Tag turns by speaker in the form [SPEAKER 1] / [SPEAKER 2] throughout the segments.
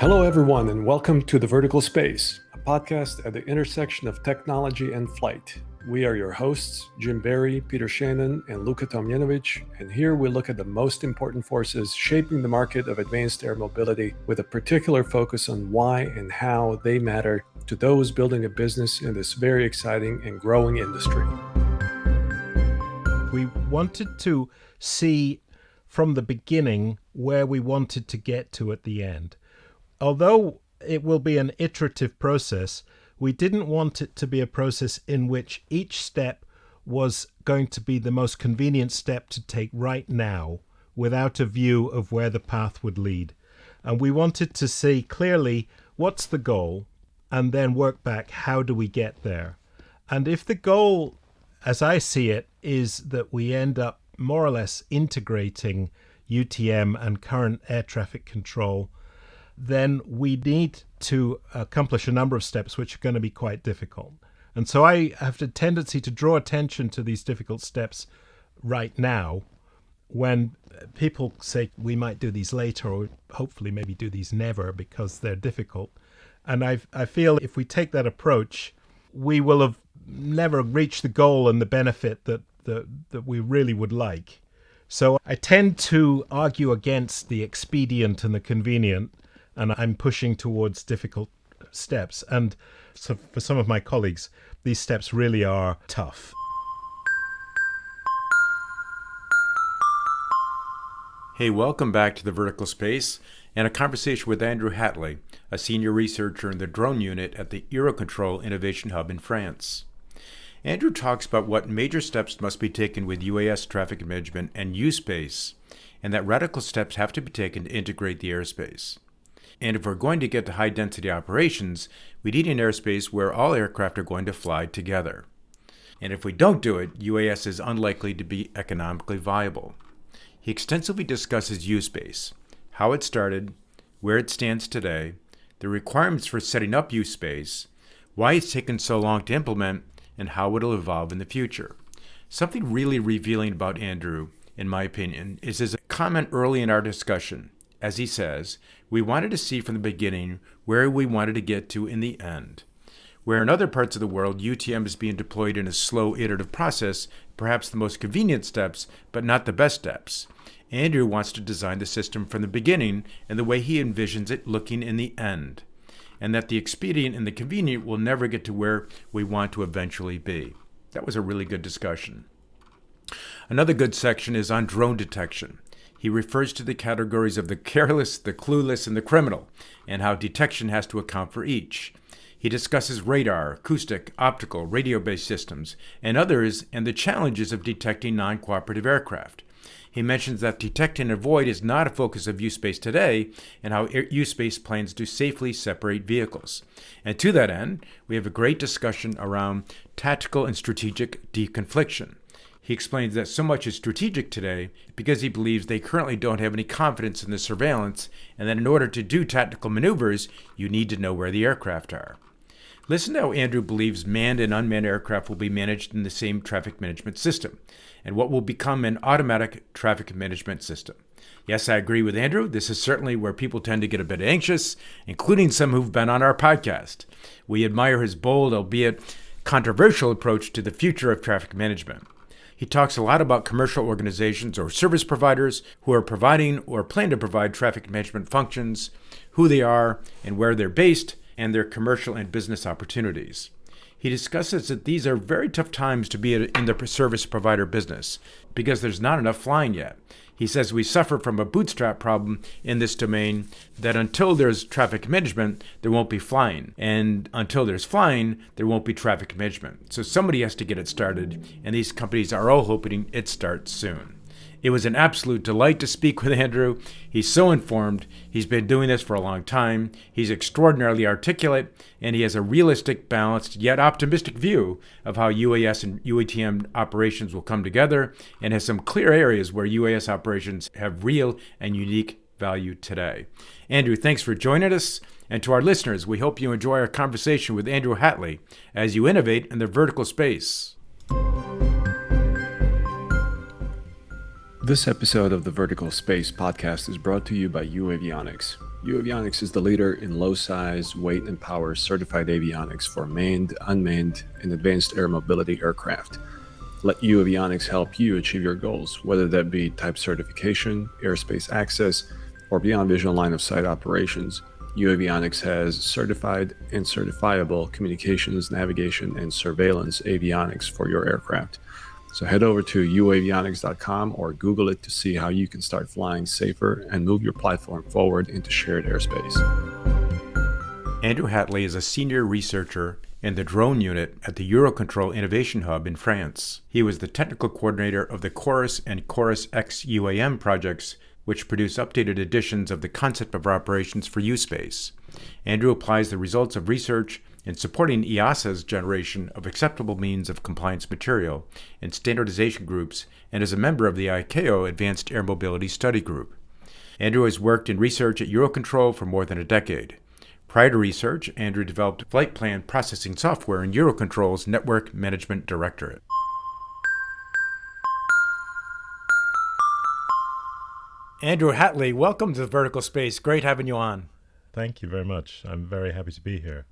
[SPEAKER 1] Hello, everyone, and welcome to The Vertical Space, a podcast at the intersection of technology and flight. We are your hosts, Jim Barry, Peter Shannon, and Luka Tomjanovic, and here we look at the most important forces shaping the market of advanced air mobility with a particular focus on why and how they matter to those building a business in this very exciting and growing industry.
[SPEAKER 2] We wanted to see from the beginning where we wanted to get to at the end. Although it will be an iterative process, we didn't want it to be a process in which each step was going to be the most convenient step to take right now without a view of where the path would lead. And we wanted to see clearly what's the goal and then work back, how do we get there? And if the goal, as I see it, is that we end up more or less integrating UTM and current air traffic control, then we need to accomplish a number of steps which are going to be quite difficult. And so I have the tendency to draw attention to these difficult steps right now when people say we might do these later or hopefully maybe do these never because they're difficult. And I feel if we take that approach, we will have never reached the goal and the benefit that we really would like. So I tend to argue against the expedient and the convenient, and I'm pushing towards difficult steps. And so for some of my colleagues, these steps really are tough.
[SPEAKER 3] Hey, welcome back to The Vertical Space and a conversation with Andrew Hatley, a senior researcher in the drone unit at the EUROCONTROL Innovation Hub in France. Andrew talks about what major steps must be taken with UAS traffic management and U-space, and that radical steps have to be taken to integrate the airspace. And if we're going to get to high-density operations, we need an airspace where all aircraft are going to fly together. And if we don't do it, UAS is unlikely to be economically viable. He extensively discusses U-space, how it started, where it stands today, the requirements for setting up U-space, why it's taken so long to implement, and how it'll evolve in the future. Something really revealing about Andrew, in my opinion, is his comment early in our discussion. As he says, we wanted to see from the beginning where we wanted to get to in the end. Where in other parts of the world, UTM is being deployed in a slow iterative process, perhaps the most convenient steps, but not the best steps. Andrew wants to design the system from the beginning and the way he envisions it looking in the end, and that the expedient and the convenient will never get to where we want to eventually be. That was a really good discussion. Another good section is on drone detection. He refers to the categories of the careless, the clueless, and the criminal, and how detection has to account for each. He discusses radar, acoustic, optical, radio-based systems, and others, and the challenges of detecting noncooperative aircraft. He mentions that detect and avoid is not a focus of U-space today, and how U-space plans to safely separate vehicles. And to that end, we have a great discussion around tactical and strategic deconfliction. He explains that so much is strategic today because he believes they currently don't have any confidence in the surveillance, and that in order to do tactical maneuvers, you need to know where the aircraft are. Listen to how Andrew believes manned and unmanned aircraft will be managed in the same traffic management system, and what will become an automatic traffic management system. Yes, I agree with Andrew. This is certainly where people tend to get a bit anxious, including some who've been on our podcast. We admire his bold, albeit controversial approach to the future of traffic management. He talks a lot about commercial organizations or service providers who are providing or plan to provide traffic management functions, who they are and where they're based, and their commercial and business opportunities. He discusses that these are very tough times to be in the service provider business because there's not enough flying yet. He says we suffer from a bootstrap problem in this domain, that until there's traffic management, there won't be flying. And until there's flying, there won't be traffic management. So somebody has to get it started, and these companies are all hoping it starts soon. It was an absolute delight to speak with Andrew. He's so informed. He's been doing this for a long time. He's extraordinarily articulate, and he has a realistic, balanced, yet optimistic view of how UAS and UATM operations will come together, and has some clear areas where UAS operations have real and unique value today. Andrew, thanks for joining us. And to our listeners, we hope you enjoy our conversation with Andrew Hatley as you innovate in the vertical space.
[SPEAKER 1] This episode of the Vertical Space podcast is brought to you by UAvionics. UAvionics is the leader in low size, weight, and power certified avionics for manned, unmanned, and advanced air mobility aircraft. Let UAvionics help you achieve your goals, whether that be type certification, airspace access, or beyond visual line of sight operations. UAvionics has certified and certifiable communications, navigation, and surveillance avionics for your aircraft. So head over to uavionics.com or Google it to see how you can start flying safer and move your platform forward into shared airspace.
[SPEAKER 3] Andrew Hatley is a senior researcher in the drone unit at the EUROCONTROL Innovation Hub in France. He was the technical coordinator of the Chorus and Chorus X UAM projects, which produce updated editions of the concept of operations for USpace. Andrew applies the results of research in supporting EASA's generation of acceptable means of compliance material in standardization groups and is a member of the ICAO Advanced Air Mobility Study Group. Andrew has worked in research at EUROCONTROL for more than a decade. Prior to research, Andrew developed flight plan processing software in EUROCONTROL's Network Management Directorate. Andrew Hatley, welcome to the Vertical Space. Great having you on.
[SPEAKER 2] Thank you very much. I'm very happy to be here.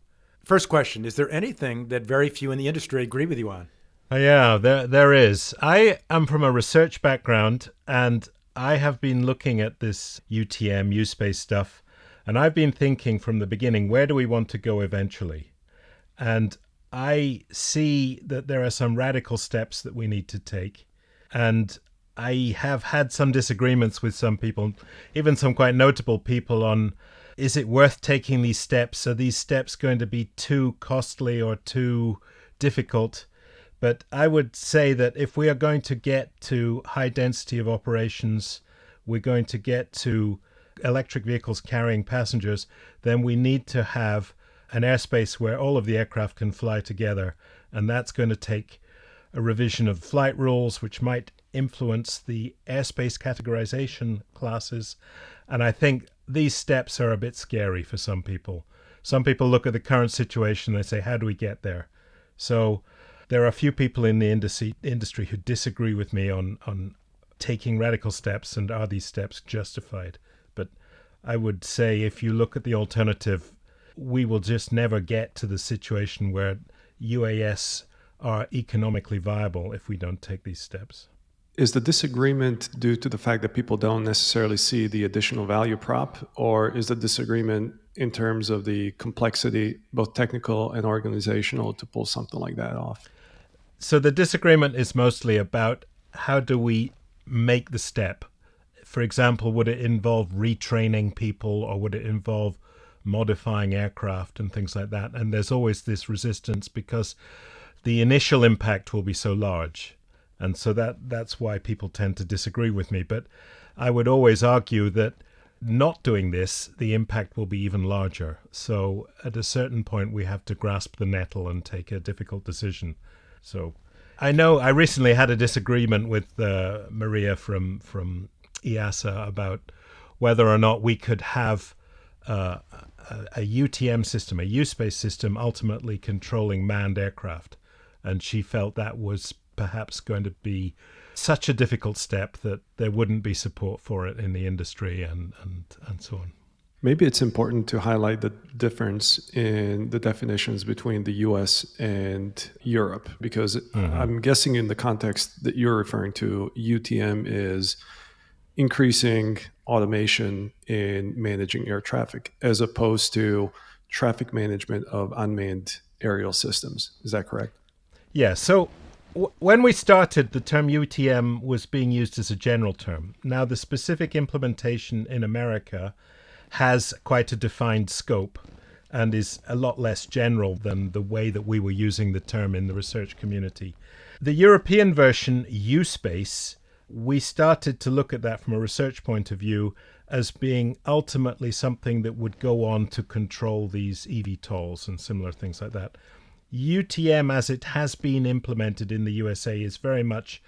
[SPEAKER 3] First question, is there anything that very few in the industry agree with you on?
[SPEAKER 2] Yeah, there is. I am from a research background, and I have been looking at this UTM, USpace stuff, and I've been thinking from the beginning, where do we want to go eventually? And I see that there are some radical steps that we need to take. And I have had some disagreements with some people, even some quite notable people, on is it worth taking these steps? Are these steps going to be too costly or too difficult? But I would say that if we are going to get to high density of operations, we're going to get to electric vehicles carrying passengers, then we need to have an airspace where all of the aircraft can fly together. And that's going to take a revision of flight rules, which might influence the airspace categorization classes. And I think these steps are a bit scary for some people. Some people look at the current situation, they say, how do we get there? So there are a few people in the industry who disagree with me on taking radical steps and are these steps justified. But I would say if you look at the alternative, we will just never get to the situation where UAS are economically viable if we don't take these steps.
[SPEAKER 1] Is the disagreement due to the fact that people don't necessarily see the additional value prop, or is the disagreement in terms of the complexity, both technical and organizational, to pull something like that off?
[SPEAKER 2] So the disagreement is mostly about how do we make the step? For example, would it involve retraining people, or would it involve modifying aircraft and things like that? And there's always this resistance because the initial impact will be so large. And so that's why people tend to disagree with me. But I would always argue that not doing this, the impact will be even larger. So at a certain point, we have to grasp the nettle and take a difficult decision. So I know I recently had a disagreement with Maria from EASA about whether or not we could have a UTM system, a USpace system, ultimately controlling manned aircraft. And she felt that was perhaps going to be such a difficult step that there wouldn't be support for it in the industry and so on.
[SPEAKER 1] Maybe it's important to highlight the difference in the definitions between the US and Europe, because I'm guessing in the context that you're referring to, UTM is increasing automation in managing air traffic as opposed to traffic management of unmanned aerial systems. Is that correct?
[SPEAKER 2] Yeah, so when we started, the term UTM was being used as a general term. Now, the specific implementation in America has quite a defined scope and is a lot less general than the way that we were using the term in the research community. The European version, USpace, we started to look at that from a research point of view as being ultimately something that would go on to control these eVTOLs and similar things like that. UTM, as it has been implemented in the USA, is very much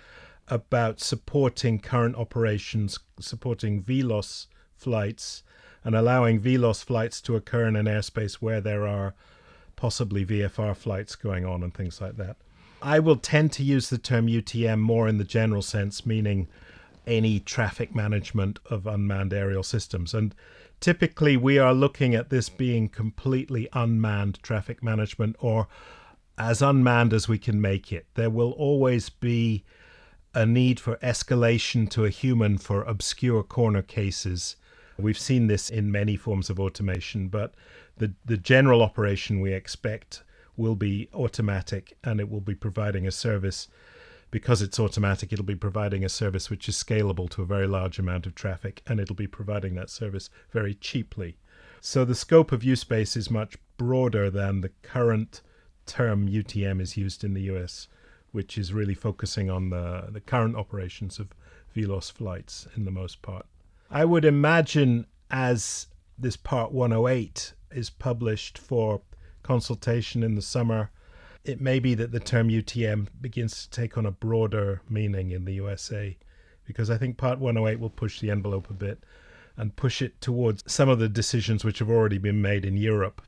[SPEAKER 2] about supporting current operations, supporting VLOS flights, and allowing VLOS flights to occur in an airspace where there are possibly VFR flights going on and things like that. I will tend to use the term UTM more in the general sense, meaning any traffic management of unmanned aerial systems. And typically we are looking at this being completely unmanned traffic management, or as unmanned as we can make it. There will always be a need for escalation to a human for obscure corner cases. We've seen this in many forms of automation, but the general operation we expect will be automatic, and it will be providing a service. Because it's automatic, it'll be providing a service which is scalable to a very large amount of traffic, and it'll be providing that service very cheaply. So the scope of USpace is much broader than the current term UTM is used in the US, which is really focusing on the current operations of VLOS flights in the most part. I would imagine, as this Part 108 is published for consultation in the summer, it may be that the term UTM begins to take on a broader meaning in the USA, because I think Part 108 will push the envelope a bit and push it towards some of the decisions which have already been made in Europe.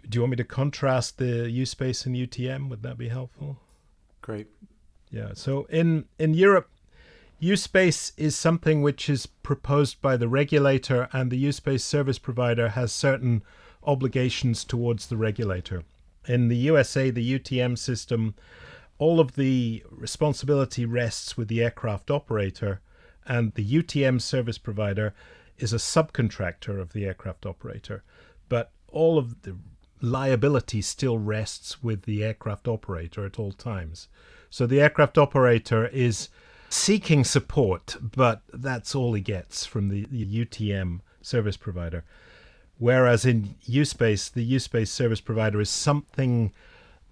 [SPEAKER 2] Do you want me to contrast the USpace and UTM? Would that be helpful?
[SPEAKER 3] Great.
[SPEAKER 2] Yeah, so in Europe, USpace is something which is proposed by the regulator, and the USpace service provider has certain obligations towards the regulator. In the USA, the UTM system, all of the responsibility rests with the aircraft operator, and the UTM service provider is a subcontractor of the aircraft operator. But all of the liability still rests with the aircraft operator at all times. So the aircraft operator is seeking support, but that's all he gets from the UTM service provider. Whereas in USpace, the USpace service provider is something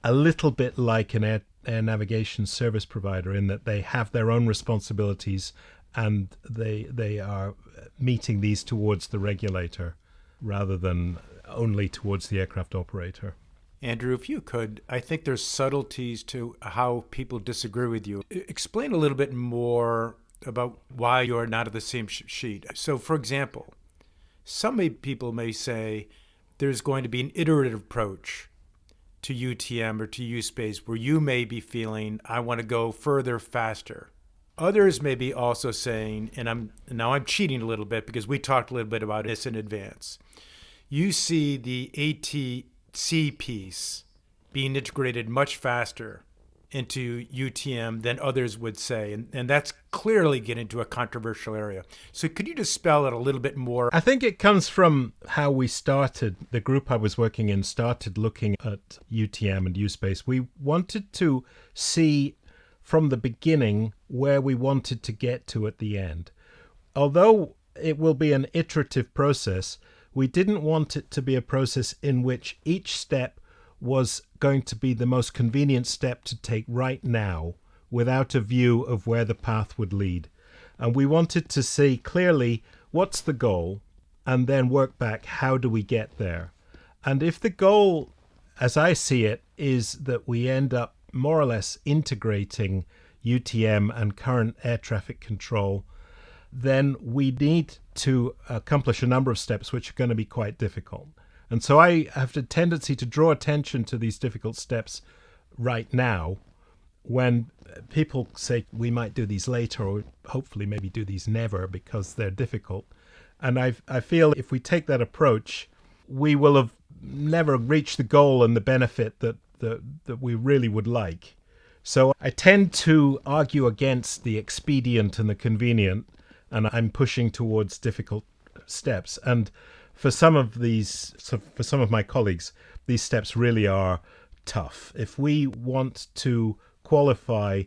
[SPEAKER 2] a little bit like an air navigation service provider, in that they have their own responsibilities and they are meeting these towards the regulator rather than only towards the aircraft operator.
[SPEAKER 3] Andrew, if you could, I think there's subtleties to how people disagree with you. Explain a little bit more about why you're not on the same sheet. So, for example, some people may say there's going to be an iterative approach to UTM or to USpace where you may be feeling, I want to go further, faster. Others may be also saying, and I'm cheating a little bit because we talked a little bit about this in advance. You see the ATC piece being integrated much faster into UTM than others would say. And that's clearly getting into a controversial area. So could you just spell it a little bit more?
[SPEAKER 2] I think it comes from how we started. The group I was working in started looking at UTM and USpace. We wanted to see from the beginning where we wanted to get to at the end. Although it will be an iterative process, we didn't want it to be a process in which each step was going to be the most convenient step to take right now without a view of where the path would lead. And we wanted to see clearly what's the goal and then work back, how do we get there? And if the goal, as I see it, is that we end up more or less integrating UTM and current air traffic control, then we need to accomplish a number of steps which are going to be quite difficult. And so I have a tendency to draw attention to these difficult steps right now when people say we might do these later, or hopefully maybe do these never because they're difficult. And I feel if we take that approach, we will have never reached the goal and the benefit that we really would like. So I tend to argue against the expedient and the convenient, and I'm pushing towards difficult steps. And for some of my colleagues, these steps really are tough. If we want to qualify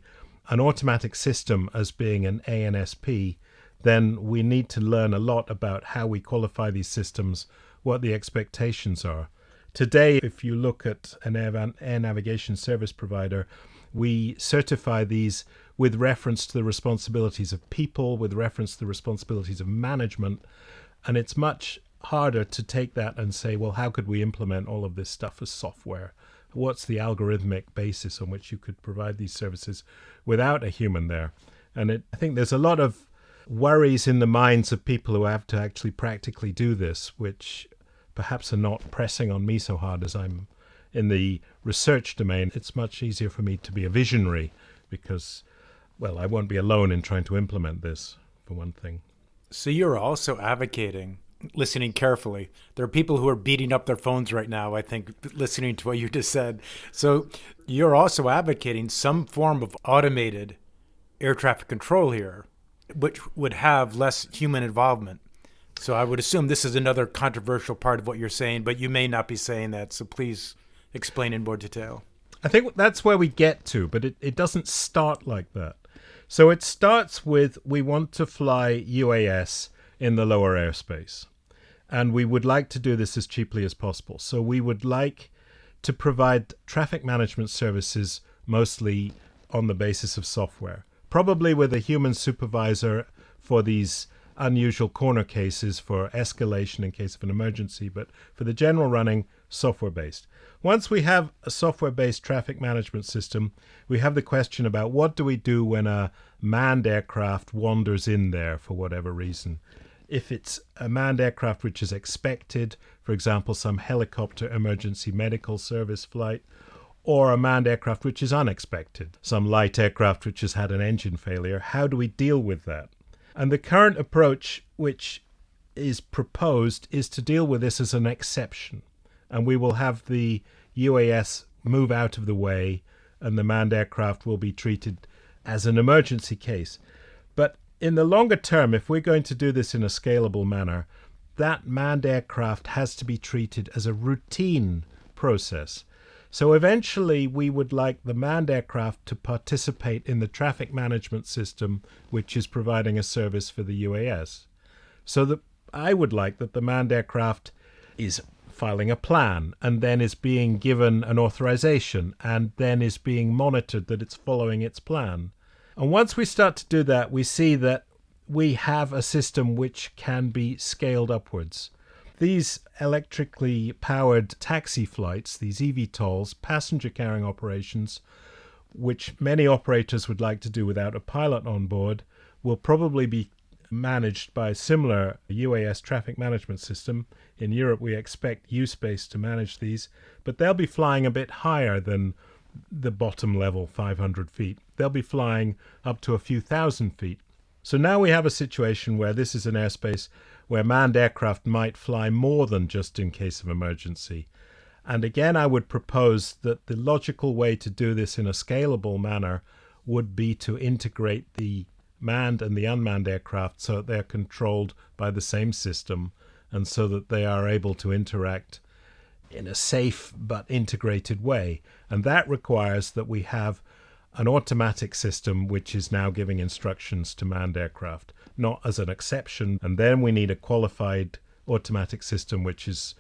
[SPEAKER 2] an automatic system as being an ANSP, then we need to learn a lot about how we qualify these systems, what the expectations are. Today, if you look at an air navigation service provider, we certify these with reference to the responsibilities of people, with reference to the responsibilities of management, and it's much harder to take that and say, well, how could we implement all of this stuff as software? What's the algorithmic basis on which you could provide these services without a human there? And I think there's a lot of worries in the minds of people who have to actually practically do this, which perhaps are not pressing on me so hard as I'm in the research domain. It's much easier for me to be a visionary because Well, I won't be alone in trying to implement this, for one thing.
[SPEAKER 4] So you're also advocating, listening carefully. There are people who are beating up their phones right now, I think, listening to what you just said. So you're also advocating some form of automated air traffic control here, which would have less human involvement. So I would assume this is another controversial part of what you're saying, but you may not be saying that. So please explain in more detail.
[SPEAKER 2] I think that's where we get to, but it doesn't start like that. So it starts with we want to fly UAS in the lower airspace, and we would like to do this as cheaply as possible. So we would like to provide traffic management services mostly on the basis of software, probably with a human supervisor for these unusual corner cases for escalation in case of an emergency, but for the general running, software-based. Once we have a software-based traffic management system, we have the question about what do we do when a manned aircraft wanders in there for whatever reason. If it's a manned aircraft which is expected, for example, some helicopter emergency medical service flight, or a manned aircraft which is unexpected, some light aircraft which has had an engine failure, how do we deal with that? And the current approach which is proposed is to deal with this as an exception. And we will have the UAS move out of the way and the manned aircraft will be treated as an emergency case. But in the longer term, if we're going to do this in a scalable manner, that manned aircraft has to be treated as a routine process. So eventually we would like the manned aircraft to participate in the traffic management system which is providing a service for the UAS. So that I would like that the manned aircraft is filing a plan and then is being given an authorization and then is being monitored that it's following its plan. And once we start to do that, we see that we have a system which can be scaled upwards. These electrically powered taxi flights, these eVTOLs, passenger carrying operations, which many operators would like to do without a pilot on board, will probably be managed by a similar UAS traffic management system. In Europe, we expect USpace to manage these, but they'll be flying a bit higher than the bottom level, 500 feet. They'll be flying up to a few thousand feet. So now we have a situation where this is an airspace where manned aircraft might fly more than just in case of emergency. And again, I would propose that the logical way to do this in a scalable manner would be to integrate the manned and the unmanned aircraft so that they're controlled by the same system and so that they are able to interact in a safe but integrated way. And that requires that we have an automatic system which is now giving instructions to manned aircraft, not as an exception. And then we need a qualified automatic system which is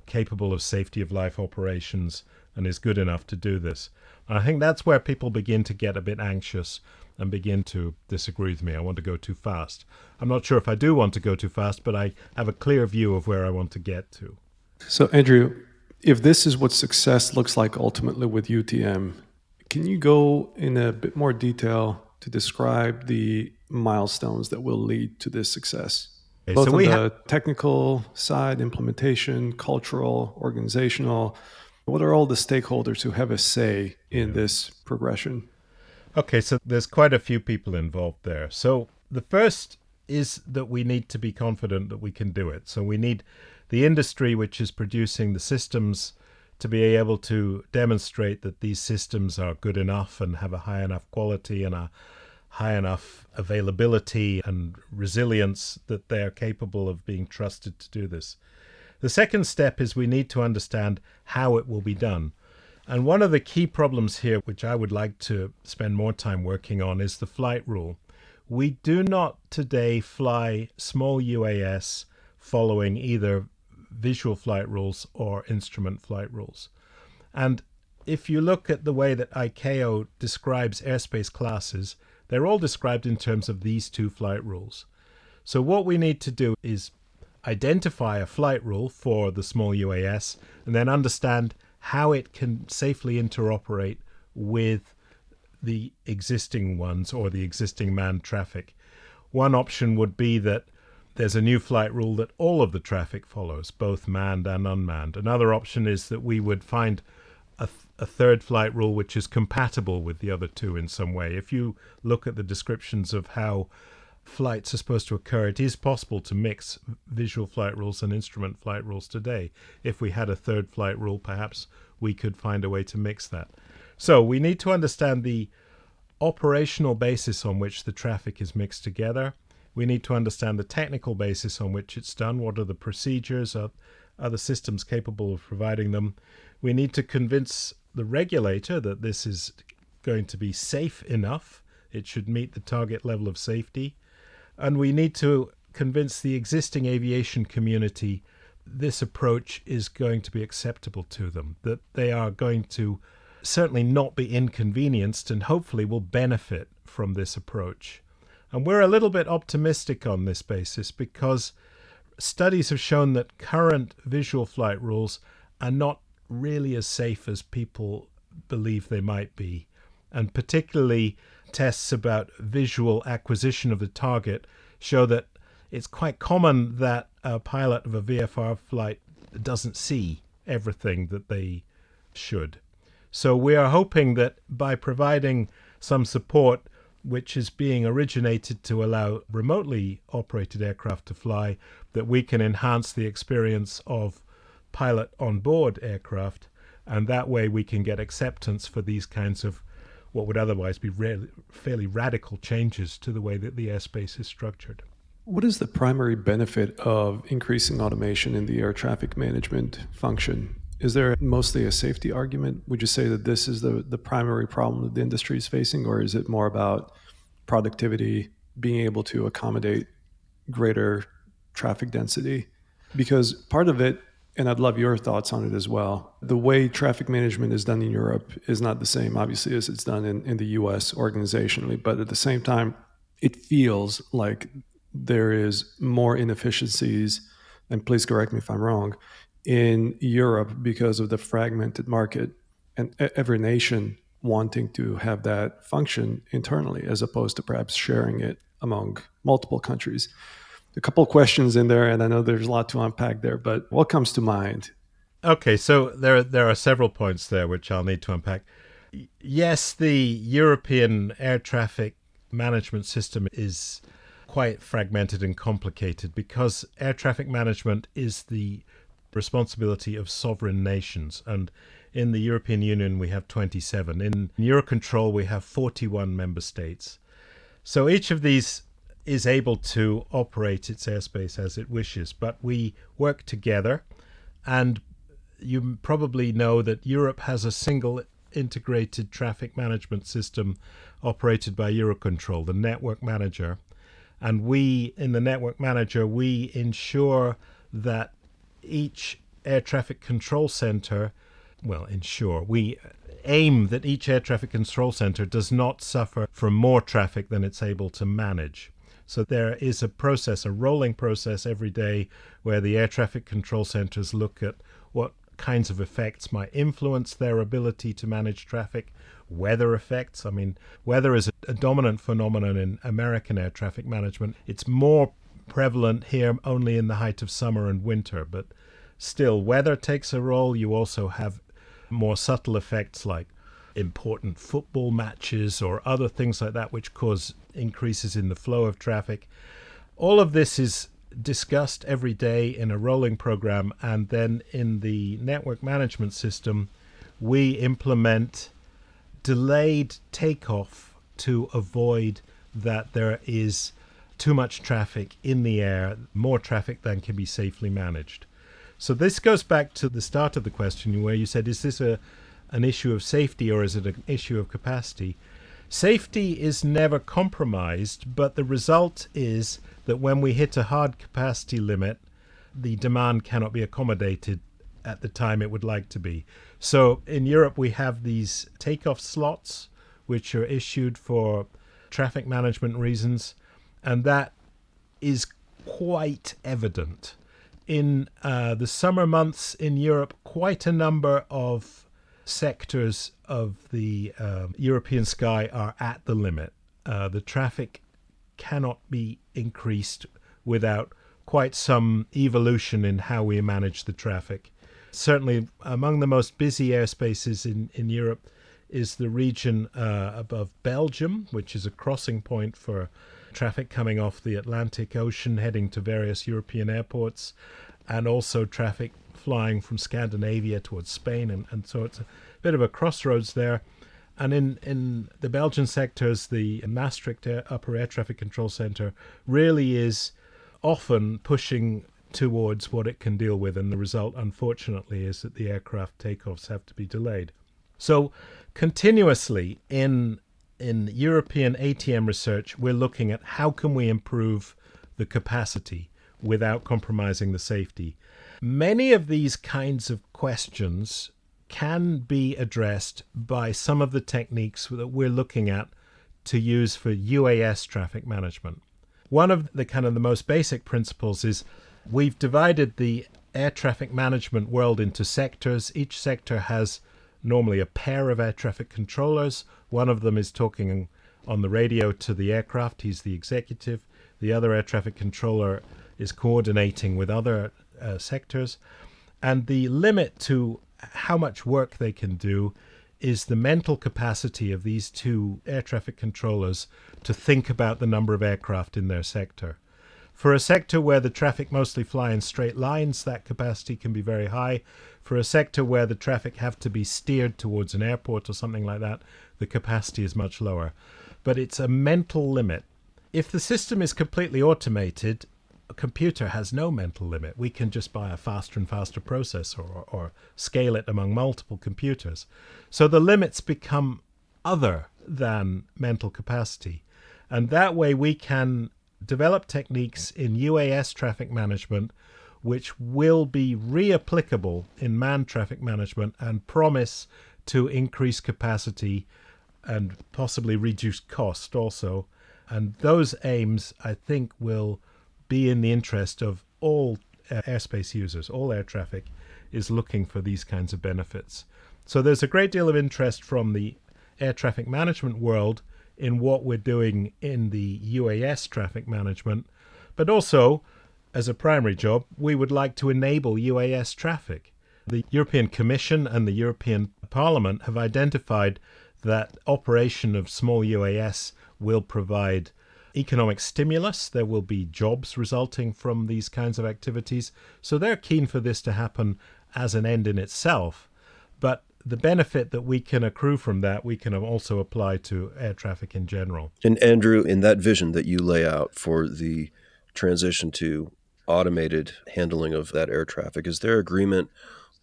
[SPEAKER 2] capable of safety of life operations and is good enough to do this. And I think that's where people begin to get a bit anxious and begin to disagree with me. I want to go too fast. I'm not sure if I do want to go too fast, but I have a clear view of where I want to get to.
[SPEAKER 1] So, Andrew, if this is what success looks like ultimately with UTM, can you go in a bit more detail to describe the milestones that will lead to this success?
[SPEAKER 2] Okay,
[SPEAKER 1] Both
[SPEAKER 2] so
[SPEAKER 1] on the technical side, implementation, cultural, organizational. What are all the stakeholders who have a say in this progression?
[SPEAKER 2] Okay, so there's quite a few people involved there. So the first is that we need to be confident that we can do it. So we need the industry which is producing the systems to be able to demonstrate that these systems are good enough and have a high enough quality and a high enough availability and resilience that they are capable of being trusted to do this. The second step is we need to understand how it will be done. And one of the key problems here, which I would like to spend more time working on, is the flight rule. We do not today fly small UAS following either visual flight rules or instrument flight rules. And if you look at the way that ICAO describes airspace classes, they're all described in terms of these two flight rules. So what we need to do is identify a flight rule for the small UAS and then understand how it can safely interoperate with the existing ones or the existing manned traffic. One option would be that there's a new flight rule that all of the traffic follows, both manned and unmanned. Another option is that we would find a third flight rule which is compatible with the other two in some way. If you look at the descriptions of how flights are supposed to occur, it is possible to mix visual flight rules and instrument flight rules today. If we had a third flight rule, perhaps we could find a way to mix that. So we need to understand the operational basis on which the traffic is mixed together. We need to understand the technical basis on which it's done. What are the procedures? Are the systems capable of providing them? We need to convince the regulator that this is going to be safe enough. It should meet the target level of safety. And we need to convince the existing aviation community this approach is going to be acceptable to them, that they are going to certainly not be inconvenienced and hopefully will benefit from this approach. And we're a little bit optimistic on this basis because studies have shown that current visual flight rules are not really as safe as people believe they might be. And particularly tests about visual acquisition of the target show that it's quite common that a pilot of a VFR flight doesn't see everything that they should. So we are hoping that by providing some support, which is being originated to allow remotely operated aircraft to fly, that we can enhance the experience of pilot on board aircraft, and that way we can get acceptance for these kinds of what would otherwise be fairly radical changes to the way that the airspace is structured.
[SPEAKER 1] What is the primary benefit of increasing automation in the air traffic management function? Is there mostly a safety argument? Would you say that this is the primary problem that the industry is facing, or is it more about productivity, being able to accommodate greater traffic density? Because part of it, and I'd love your thoughts on it as well, the way traffic management is done in Europe is not the same, obviously, as it's done in the US organizationally. But at the same time, it feels like there is more inefficiencies, and please correct me if I'm wrong, in Europe because of the fragmented market and every nation wanting to have that function internally as opposed to perhaps sharing it among multiple countries. A couple of questions in there, and I know there's a lot to unpack there, but what comes to mind?
[SPEAKER 2] Okay, so there are several points there which I'll need to unpack. Yes, the European air traffic management system is quite fragmented and complicated because air traffic management is the responsibility of sovereign nations. And in the European Union, we have 27. In Eurocontrol, we have 41 member states. So each of these is able to operate its airspace as it wishes, but we work together. And you probably know that Europe has a single integrated traffic management system operated by Eurocontrol, the network manager. And we, in the network manager, we ensure that each air traffic control center, we aim that each air traffic control center does not suffer from more traffic than it's able to manage. So there is a process, a rolling process every day where the air traffic control centers look at what kinds of effects might influence their ability to manage traffic, weather effects. I mean, weather is a dominant phenomenon in American air traffic management. It's more prevalent here only in the height of summer and winter, but still, weather takes a role. You also have more subtle effects like important football matches or other things like that, which cause increases in the flow of traffic. All of this is discussed every day in a rolling program, and then in the network management system, we implement delayed takeoff to avoid that there is too much traffic in the air, more traffic than can be safely managed. So this goes back to the start of the question where you said, is this an issue of safety or is it an issue of capacity? Safety is never compromised, but the result is that when we hit a hard capacity limit, the demand cannot be accommodated at the time it would like to be. So in Europe, we have these takeoff slots, which are issued for traffic management reasons, and that is quite evident. In the summer months in Europe, quite a number of sectors of the European sky are at the limit. The traffic cannot be increased without quite some evolution in how we manage the traffic. Certainly among the most busy airspaces in Europe is the region above Belgium, which is a crossing point for traffic coming off the Atlantic Ocean heading to various European airports, and also traffic flying from Scandinavia towards Spain. And so it's a bit of a crossroads there. And in the Belgian sectors, the Maastricht Upper Air Traffic Control Center really is often pushing towards what it can deal with. And the result, unfortunately, is that the aircraft takeoffs have to be delayed. So continuously in European ATM research, we're looking at how can we improve the capacity without compromising the safety. Many of these kinds of questions can be addressed by some of the techniques that we're looking at to use for UAS traffic management. One of the kind of the most basic principles is we've divided the air traffic management world into sectors. Each sector has normally a pair of air traffic controllers. One of them is talking on the radio to the aircraft. He's the executive. The other air traffic controller is coordinating with other sectors. And the limit to how much work they can do is the mental capacity of these two air traffic controllers to think about the number of aircraft in their sector. For a sector where the traffic mostly fly in straight lines, that capacity can be very high. For a sector where the traffic have to be steered towards an airport or something like that, the capacity is much lower. But it's a mental limit. If the system is completely automated, a computer has no mental limit. We can just buy a faster and faster processor or scale it among multiple computers. So the limits become other than mental capacity. And that way we can develop techniques in UAS traffic management which will be reapplicable in manned traffic management and promise to increase capacity and possibly reduce cost also. And those aims, I think, will be in the interest of all airspace users. All air traffic is looking for these kinds of benefits. So there's a great deal of interest from the air traffic management world in what we're doing in the UAS traffic management, but also, as a primary job, we would like to enable UAS traffic. The European Commission and the European Parliament have identified that operation of small UAS will provide economic stimulus. There will be jobs resulting from these kinds of activities. So they're keen for this to happen as an end in itself. But the benefit that we can accrue from that, we can also apply to air traffic in general.
[SPEAKER 5] And Andrew, in that vision that you lay out for the transition to automated handling of that air traffic, is there agreement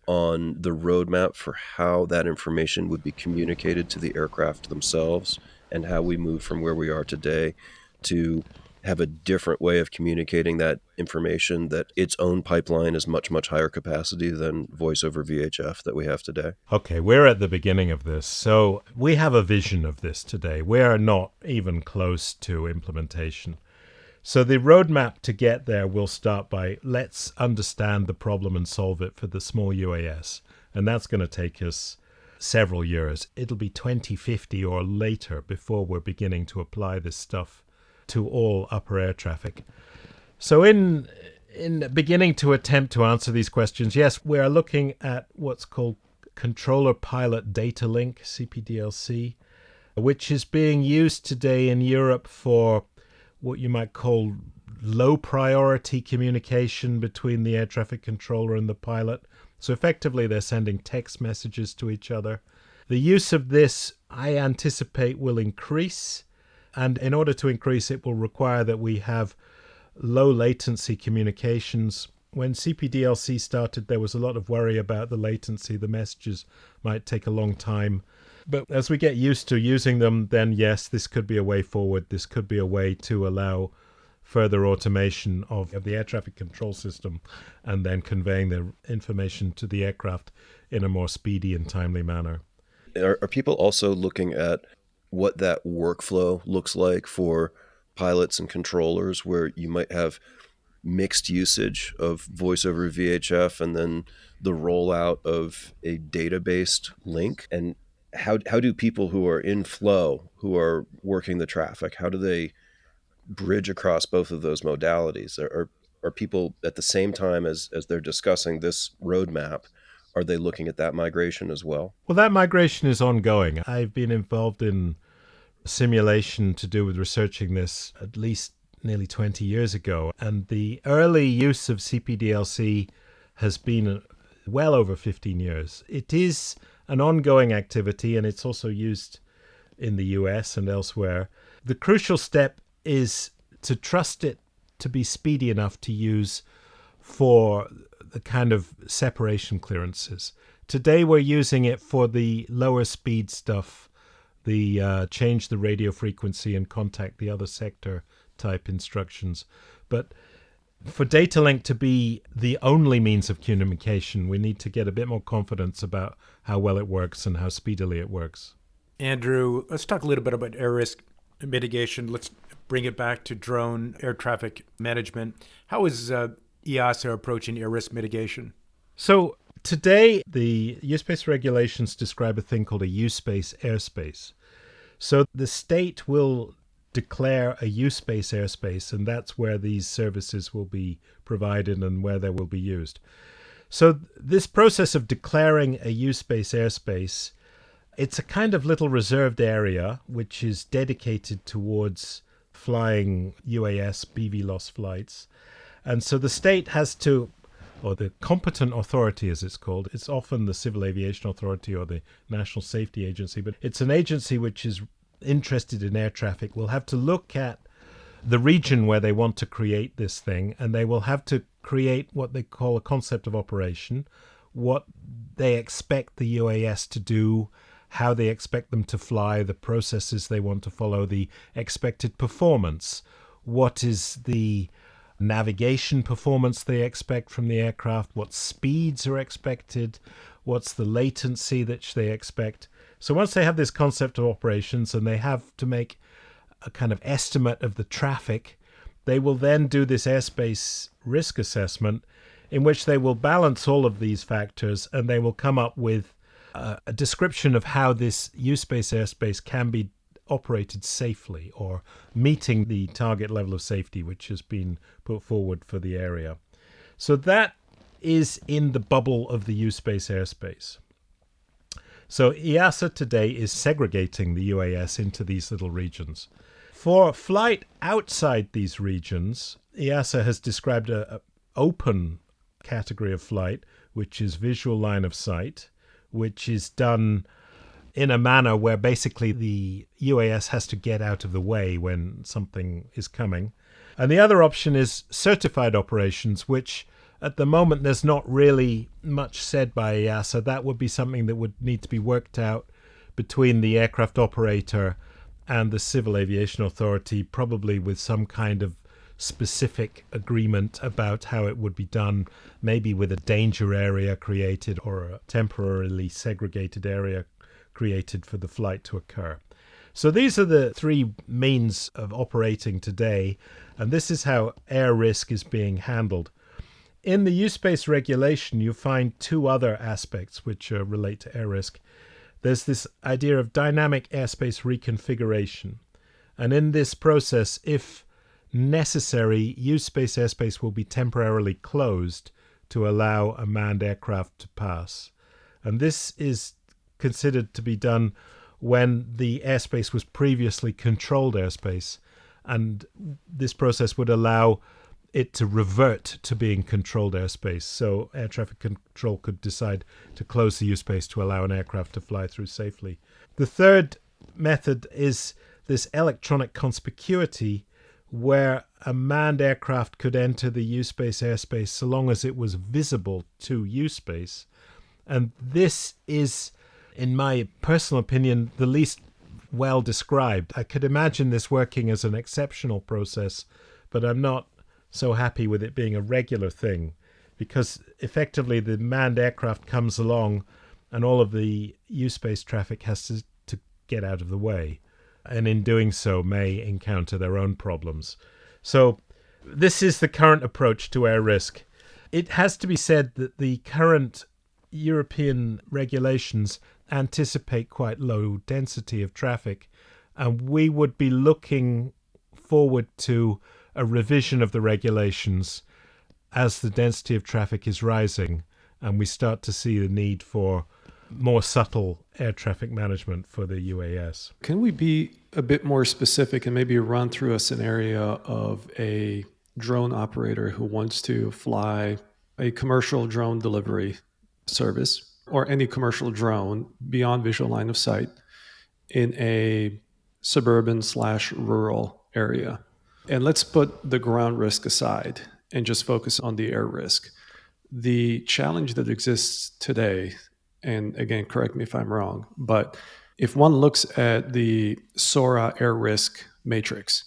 [SPEAKER 5] on the roadmap for how that information would be communicated to the aircraft themselves and how we move from where we are today to have a different way of communicating that information, that its own pipeline is much, much higher capacity than voice over VHF that we have today?
[SPEAKER 2] Okay, we're at the beginning of this. So we have a vision of this today. We are not even close to implementation. So the roadmap to get there will start by let's understand the problem and solve it for the small UAS. And that's going to take us several years. It'll be 2050 or later before we're beginning to apply this stuff to all upper air traffic. So in beginning to attempt to answer these questions, yes, we are looking at what's called Controller Pilot Data Link, CPDLC, which is being used today in Europe for what you might call low priority communication between the air traffic controller and the pilot. So effectively, they're sending text messages to each other. The use of this, I anticipate, will increase. And in order to increase, it will require that we have low latency communications. When CPDLC started, there was a lot of worry about the latency. The messages might take a long time. But as we get used to using them, then yes, this could be a way forward. This could be a way to allow further automation of the air traffic control system and then conveying the information to the aircraft in a more speedy and timely manner.
[SPEAKER 5] Are people also looking at what that workflow looks like for pilots and controllers, where you might have mixed usage of voice over VHF and then the rollout of a data-based link? And how do people who are in flow, who are working the traffic, how do they bridge across both of those modalities? Are people at the same time as they're discussing this roadmap, Are they looking at that migration as well?
[SPEAKER 2] Well, that migration is ongoing. I've been involved in simulation to do with researching this at least nearly 20 years ago. And the early use of CPDLC has been well over 15 years. It is an ongoing activity, and it's also used in the US and elsewhere. The crucial step is to trust it to be speedy enough to use for the kind of separation clearances. Today we're using it for the lower speed stuff, the change the radio frequency and contact the other sector type instructions. But for data link to be the only means of communication, we need to get a bit more confidence about how well it works and how speedily it works.
[SPEAKER 4] Andrew, let's talk a little bit about air risk mitigation. Let's bring it back to drone air traffic management. How is EASA approaching air risk mitigation?
[SPEAKER 2] So today, the U-Space regulations describe a thing called a U-Space airspace. So the state will declare a U-Space airspace, and that's where these services will be provided and where they will be used. So this process of declaring a U-Space airspace, it's a kind of little reserved area which is dedicated towards flying UAS BVLOS flights. And so the state has to, or the competent authority as it's called, it's often the Civil Aviation Authority or the National Safety Agency, but it's an agency which is interested in air traffic, will have to look at the region where they want to create this thing, and they will have to create what they call a concept of operation, what they expect the UAS to do, how they expect them to fly, the processes they want to follow, the expected performance, what is the navigation performance they expect from the aircraft, what speeds are expected, what's the latency that they expect. So once they have this concept of operations and they have to make a kind of estimate of the traffic, they will then do this airspace risk assessment in which they will balance all of these factors, and they will come up with a description of how this U-Space airspace can be operated safely or meeting the target level of safety which has been put forward for the area. So that is in the bubble of the U-Space airspace. So EASA today is segregating the UAS into these little regions. For flight outside these regions, EASA has described an open category of flight, which is visual line of sight, which is done in a manner where basically the UAS has to get out of the way when something is coming. And the other option is certified operations, which at the moment there's not really much said by EASA. That would be something that would need to be worked out between the aircraft operator and the Civil Aviation Authority, probably with some kind of specific agreement about how it would be done, maybe with a danger area created or a temporarily segregated area created for the flight to occur. So these are the three means of operating today, and this is how air risk is being handled. In the U-Space regulation, you find two other aspects which relate to air risk. There's this idea of dynamic airspace reconfiguration. And in this process, if necessary, U-Space airspace will be temporarily closed to allow a manned aircraft to pass. And this is considered to be done when the airspace was previously controlled airspace. And this process would allow it to revert to being controlled airspace. So air traffic control could decide to close the U-Space to allow an aircraft to fly through safely. The third method is this electronic conspicuity, where a manned aircraft could enter the U-Space airspace so long as it was visible to U-Space. And this is, in my personal opinion, the least well described. I could imagine this working as an exceptional process, but I'm not so happy with it being a regular thing, because effectively the manned aircraft comes along and all of the U-Space traffic has to get out of the way, and in doing so may encounter their own problems. So this is the current approach to air risk. It has to be said that the current European regulations anticipate quite low density of traffic, and we would be looking forward to a revision of the regulations as the density of traffic is rising. and we start to see the need for more subtle air traffic management for the UAS.
[SPEAKER 1] Can we be a bit more specific and maybe run through a scenario of a drone operator who wants to fly a commercial drone delivery service or any commercial drone beyond visual line of sight in a suburban/rural area? And let's put the ground risk aside and just focus on the air risk. The challenge that exists today, and again, correct me if I'm wrong, but if one looks at the SORA air risk matrix,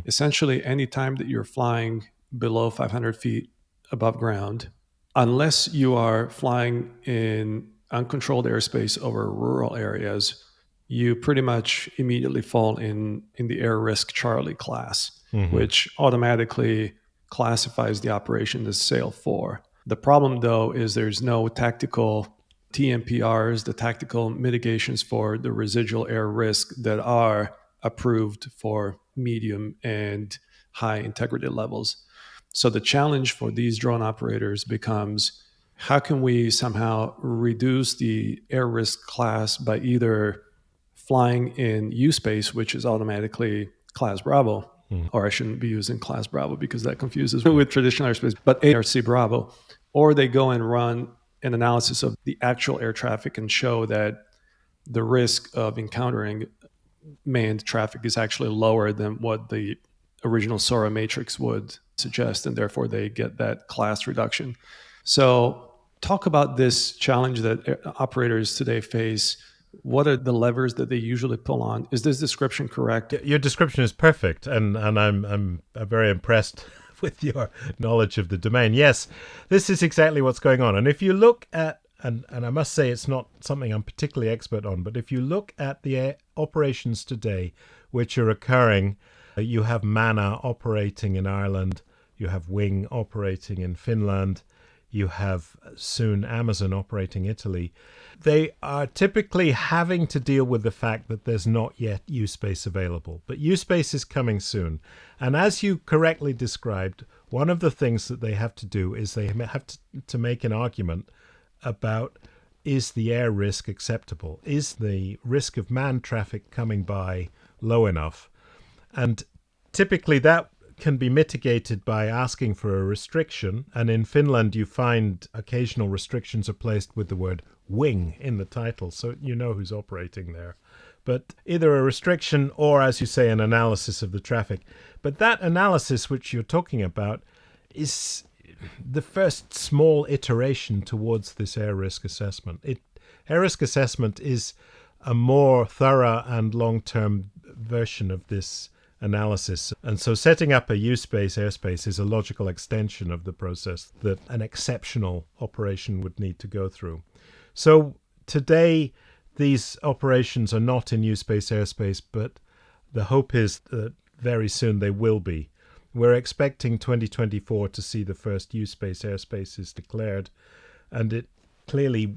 [SPEAKER 1] essentially any time that you're flying below 500 feet above ground, unless you are flying in uncontrolled airspace over rural areas, you pretty much immediately fall in the air risk Charlie class, which automatically classifies the operation as SAIL 4. The problem, though, is there's no tactical TMPRs, the tactical mitigations for the residual air risk that are approved for medium and high integrity levels. So the challenge for these drone operators becomes, how can we somehow reduce the air risk class by either flying in U-space, which is automatically class Bravo, or I shouldn't be using class Bravo because that confuses with traditional airspace, but ARC Bravo, or they go and run an analysis of the actual air traffic and show that the risk of encountering manned traffic is actually lower than what the original SORA matrix would suggest, and therefore they get that class reduction. So talk about this challenge that operators today face. What are the levers that they usually pull on? Is this description correct?
[SPEAKER 2] Your description is perfect, and I'm very impressed with your knowledge of the domain. Yes, this is exactly what's going on. And if you look at, and I must say it's not something I'm particularly expert on, but if you look at the operations today which are occurring, you have Mana operating in Ireland, you have Wing operating in Finland, you have soon Amazon operating Italy. They are typically having to deal with the fact that there's not yet U-space available, but U-space is coming soon. And as you correctly described, one of the things that they have to do is they have to make an argument about, is the air risk acceptable? Is the risk of manned traffic coming by low enough? And typically that can be mitigated by asking for a restriction. And in Finland, you find occasional restrictions are placed with the word wing in the title, so you know who's operating there. But either a restriction or, as you say, an analysis of the traffic. But that analysis which you're talking about is the first small iteration towards this air risk assessment. Air risk assessment is a more thorough and long-term version of this analysis. And so setting up a U-space airspace is a logical extension of the process that an exceptional operation would need to go through. So today, these operations are not in U-space airspace, but the hope is that very soon they will be. We're expecting 2024 to see the first U-space airspaces declared, and it clearly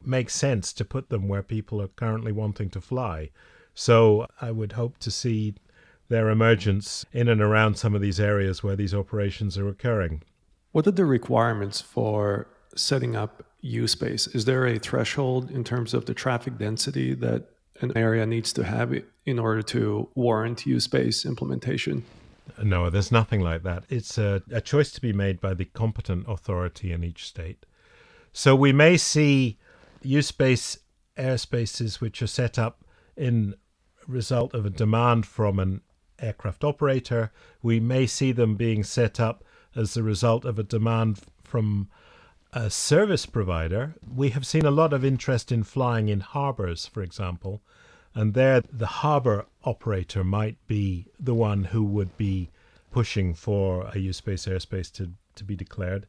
[SPEAKER 2] makes sense to put them where people are currently wanting to fly. So I would hope to see their emergence in and around some of these areas where these operations are occurring.
[SPEAKER 1] What are the requirements for setting up U-space? Is there a threshold in terms of the traffic density that an area needs to have in order to warrant U-space implementation?
[SPEAKER 2] No, there's nothing like that. It's a choice to be made by the competent authority in each state. So we may see U-space airspaces which are set up in result of a demand from an aircraft operator. We may see them being set up as a result of a demand from a service provider. We have seen a lot of interest in flying in harbors, for example, and there the harbor operator might be the one who would be pushing for a U-space airspace to be declared.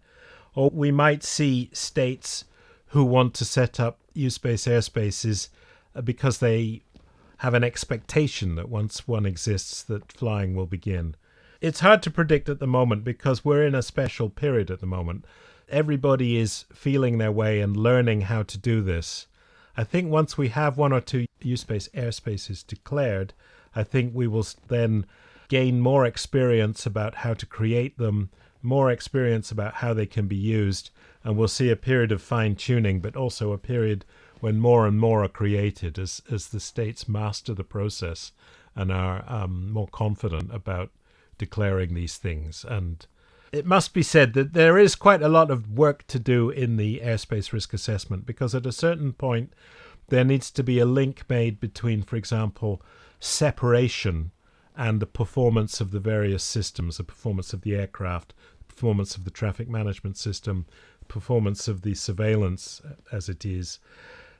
[SPEAKER 2] Or we might see states who want to set up U-space airspaces because they have an expectation that once one exists that flying will begin. It's hard to predict at the moment because we're in a special period at the moment. Everybody is feeling their way and learning how to do this. I think once we have one or two U-space airspaces declared, I think we will then gain more experience about how to create them, more experience about how they can be used, and we'll see a period of fine-tuning, but also a period when more and more are created as the states master the process and are more confident about declaring these things. And it must be said that there is quite a lot of work to do in the airspace risk assessment, because at a certain point there needs to be a link made between, for example, separation and the performance of the various systems, the performance of the aircraft, the performance of the traffic management system, performance of the surveillance as it is.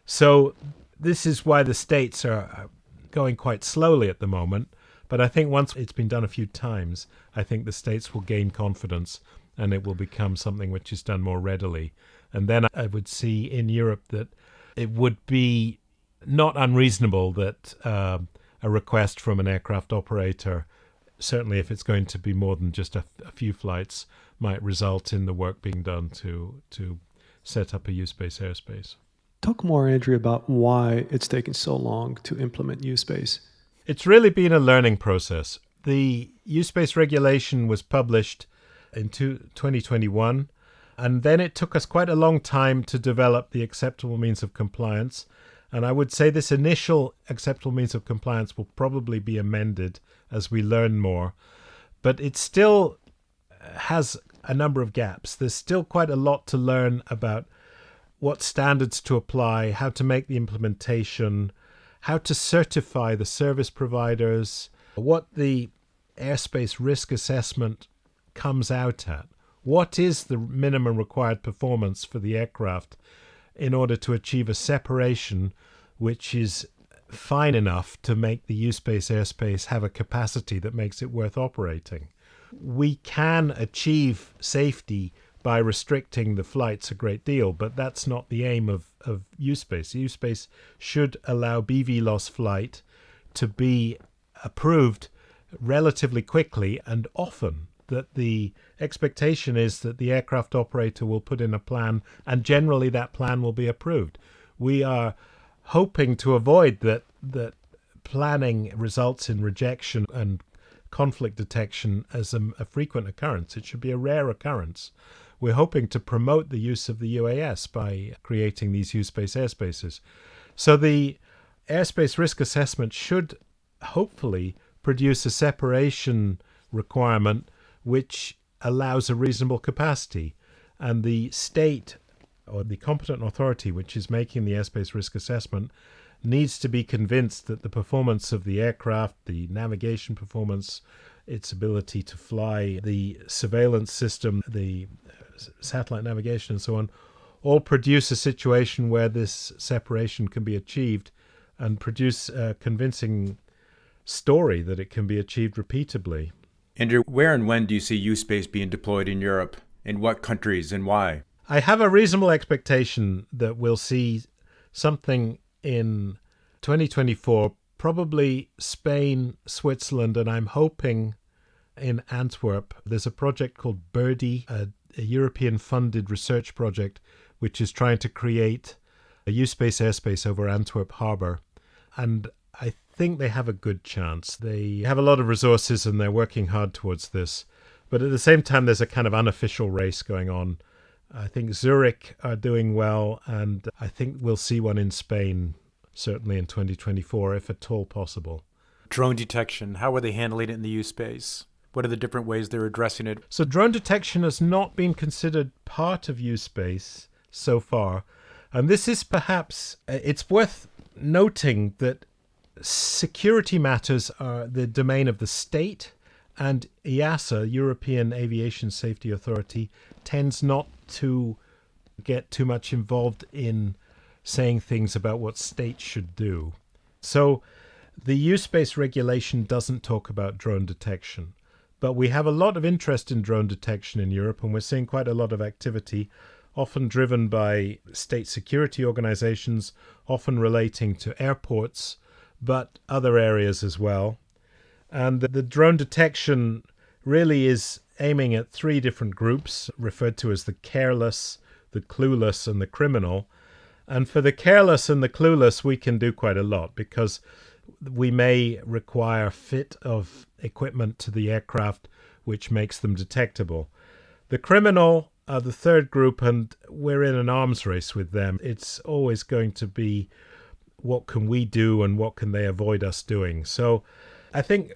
[SPEAKER 2] So this is why the states are going quite slowly at the moment. But I think once it's been done a few times, I think the states will gain confidence and it will become something which is done more readily. And then I would see in Europe that it would be not unreasonable that a request from an aircraft operator, certainly if it's going to be more than just a few flights, might result in the work being done to set up a use-based airspace.
[SPEAKER 1] Talk more, Andrew, about why it's taken so long to implement use-based.
[SPEAKER 2] It's really been a learning process. The use-based regulation was published in 2021, and then it took us quite a long time to develop the acceptable means of compliance. And I would say this initial acceptable means of compliance will probably be amended as we learn more. But it still has a number of gaps. There's still quite a lot to learn about what standards to apply, how to make the implementation, how to certify the service providers, what the airspace risk assessment comes out at. What is the minimum required performance for the aircraft in order to achieve a separation which is fine enough to make the use-based airspace have a capacity that makes it worth operating? We can achieve safety by restricting the flights a great deal, but that's not the aim of use-based. Use-based should allow BVLOS flight to be approved relatively quickly and often. That the expectation is that the aircraft operator will put in a plan, and generally that plan will be approved. We are hoping to avoid that planning results in rejection and conflict detection as a frequent occurrence. It should be a rare occurrence. We're hoping to promote the use of the UAS by creating these use-based airspaces. So the airspace risk assessment should hopefully produce a separation requirement which allows a reasonable capacity. And the state or the competent authority which is making the airspace risk assessment needs to be convinced that the performance of the aircraft, the navigation performance, its ability to fly, the surveillance system, the satellite navigation and so on, all produce a situation where this separation can be achieved and produce a convincing story that it can be achieved repeatably.
[SPEAKER 3] Andrew, where and when do you see use-based being deployed in Europe? In what countries and why?
[SPEAKER 2] I have a reasonable expectation that we'll see something in 2024, probably Spain, Switzerland, and I'm hoping in Antwerp. There's a project called Birdie, a European-funded research project, which is trying to create a use-based airspace over Antwerp Harbour. And I think they have a good chance. They have a lot of resources and they're working hard towards this. But at the same time, there's a kind of unofficial race going on. I think Zurich are doing well, and I think we'll see one in Spain, certainly in 2024, if at all possible.
[SPEAKER 4] Drone detection, how are they handling it in the use space? What are the different ways they're addressing it?
[SPEAKER 2] So drone detection has not been considered part of use space so far. And this is perhaps, it's worth noting that security matters are the domain of the state, and EASA, European Aviation Safety Authority, tends not to get too much involved in saying things about what states should do. So the use-based regulation doesn't talk about drone detection. But we have a lot of interest in drone detection in Europe, and we're seeing quite a lot of activity, often driven by state security organizations, often relating to airports, but other areas as well. And the drone detection really is aiming at three different groups, referred to as the careless, the clueless, and the criminal. And for the careless and the clueless, we can do quite a lot because we may require fit of equipment to the aircraft which makes them detectable. The criminal are the third group, and we're in an arms race with them. It's always going to be what can we do and what can they avoid us doing. So I think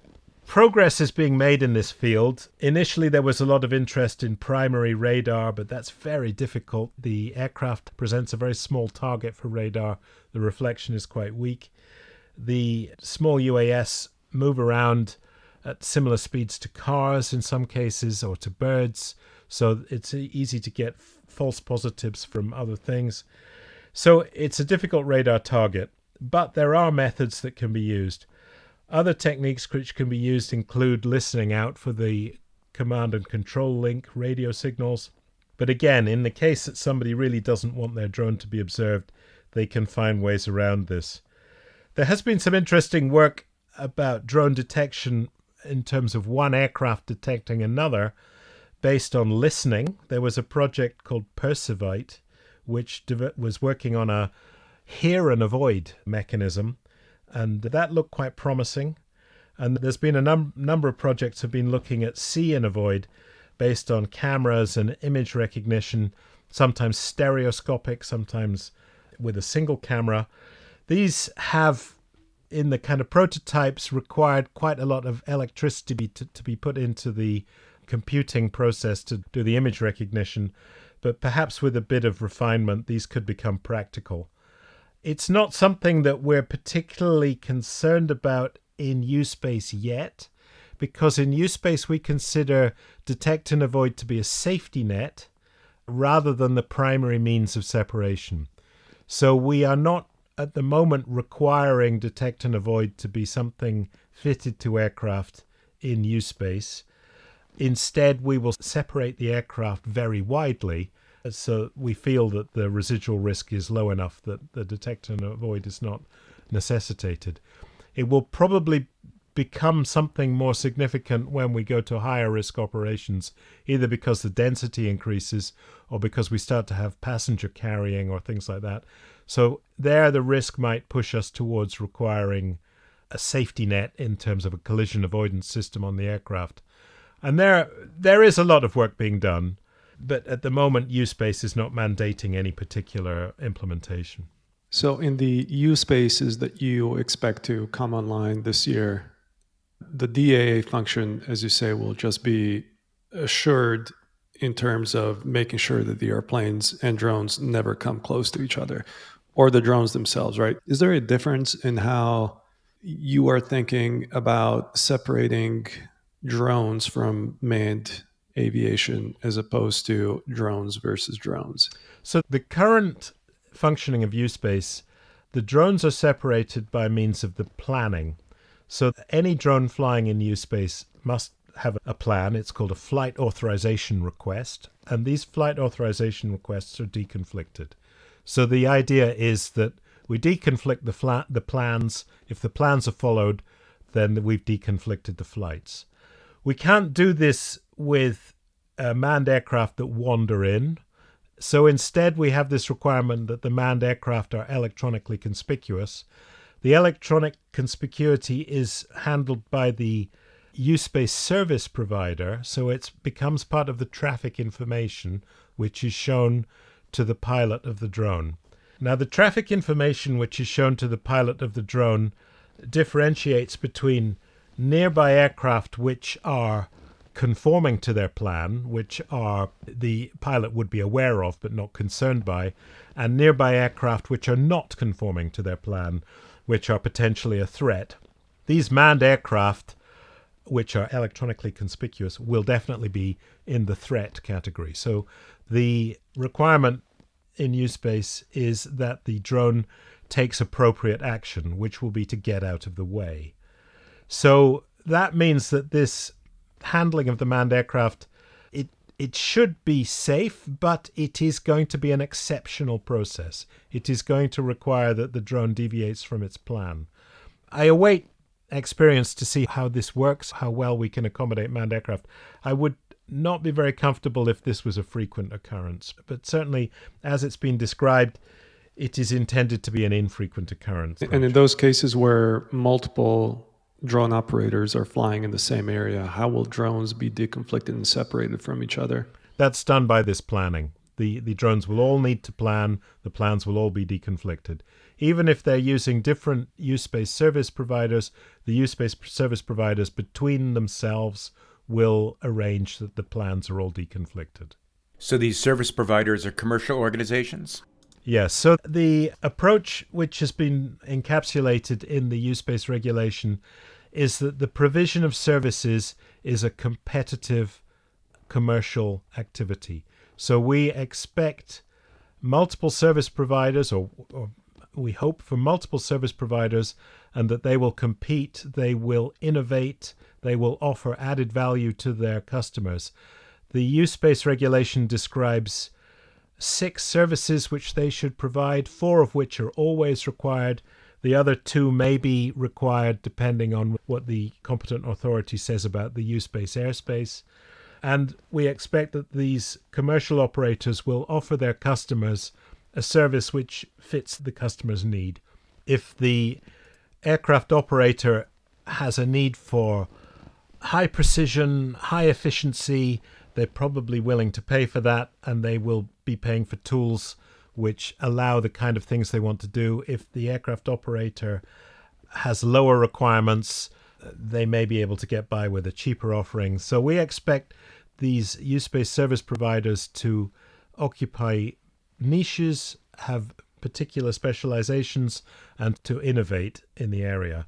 [SPEAKER 2] progress is being made in this field. Initially, there was a lot of interest in primary radar, but that's very difficult. The aircraft presents a very small target for radar. The reflection is quite weak. The small UAS move around at similar speeds to cars in some cases, or to birds, so it's easy to get false positives from other things. So it's a difficult radar target, but there are methods that can be used. Other techniques which can be used include listening out for the command and control link radio signals. But again, in the case that somebody really doesn't want their drone to be observed, they can find ways around this. There has been some interesting work about drone detection in terms of one aircraft detecting another based on listening. There was a project called Persevite, which was working on a hear and avoid mechanism, and that looked quite promising. And there's been a number of projects have been looking at see and avoid based on cameras and image recognition, sometimes stereoscopic, sometimes with a single camera. These have, in the kind of prototypes, required quite a lot of electricity to be put into the computing process to do the image recognition, but perhaps with a bit of refinement, these could become practical. It's not something that we're particularly concerned about in USpace yet, because in USpace we consider detect and avoid to be a safety net rather than the primary means of separation. So we are not at the moment requiring detect and avoid to be something fitted to aircraft in USpace. Instead, we will separate the aircraft very widely, so we feel that the residual risk is low enough that the detect and avoid is not necessitated. It will probably become something more significant when we go to higher risk operations, either because the density increases or because we start to have passenger carrying or things like that. So there the risk might push us towards requiring a safety net in terms of a collision avoidance system on the aircraft. And there is a lot of work being done, but at the moment USpace is not mandating any particular implementation.
[SPEAKER 1] So in the USpaces that you expect to come online this year, the DAA function, as you say, will just be assured in terms of making sure that the airplanes and drones never come close to each other, or the drones themselves, right? Is there a difference in how you are thinking about separating drones from manned aviation as opposed to drones versus drones?
[SPEAKER 2] So the current functioning of USpace, the drones are separated by means of the planning. So any drone flying in USpace must have a plan. It's called a flight authorization request, and these flight authorization requests are deconflicted. So the idea is that we deconflict the plans. If the plans are followed, then we've deconflicted the flights. We can't do this with manned aircraft that wander in. So instead, we have this requirement that the manned aircraft are electronically conspicuous. The electronic conspicuity is handled by the USpace service provider, so it becomes part of the traffic information, which is shown to the pilot of the drone. Now, the traffic information which is shown to the pilot of the drone differentiates between nearby aircraft which are conforming to their plan, which are the pilot would be aware of but not concerned by, and nearby aircraft which are not conforming to their plan, which are potentially a threat. These manned aircraft, which are electronically conspicuous, will definitely be in the threat category. So the requirement in USpace is that the drone takes appropriate action, which will be to get out of the way. So that means that this handling of the manned aircraft, it should be safe, but it is going to be an exceptional process. It is going to require that the drone deviates from its plan. I await experience to see how this works, how well we can accommodate manned aircraft. I would not be very comfortable if this was a frequent occurrence, but certainly as it's been described, it is intended to be an infrequent occurrence.
[SPEAKER 1] And in those cases where multiple drone operators are flying in the same area, how will drones be deconflicted and separated from each other?
[SPEAKER 2] That's done by this planning. The drones will all need to plan. The plans will all be deconflicted. Even if they're using different use-based service providers, the use-based service providers between themselves will arrange that the plans are all deconflicted.
[SPEAKER 3] So these service providers are commercial organizations?
[SPEAKER 2] Yes, so the approach which has been encapsulated in the use-based regulation is that the provision of services is a competitive commercial activity. So we expect multiple service providers, or we hope for multiple service providers, and that they will compete, they will innovate, they will offer added value to their customers. The use-based regulation describes 6 services which they should provide, 4 of which are always required. The other 2 may be required depending on what the competent authority says about the use-based airspace. And we expect that these commercial operators will offer their customers a service which fits the customer's need. If the aircraft operator has a need for high precision, high efficiency, they're probably willing to pay for that, and they will be paying for tools which allow the kind of things they want to do. If the aircraft operator has lower requirements, they may be able to get by with a cheaper offering. So we expect these use-based service providers to occupy niches, have particular specializations, and to innovate in the area.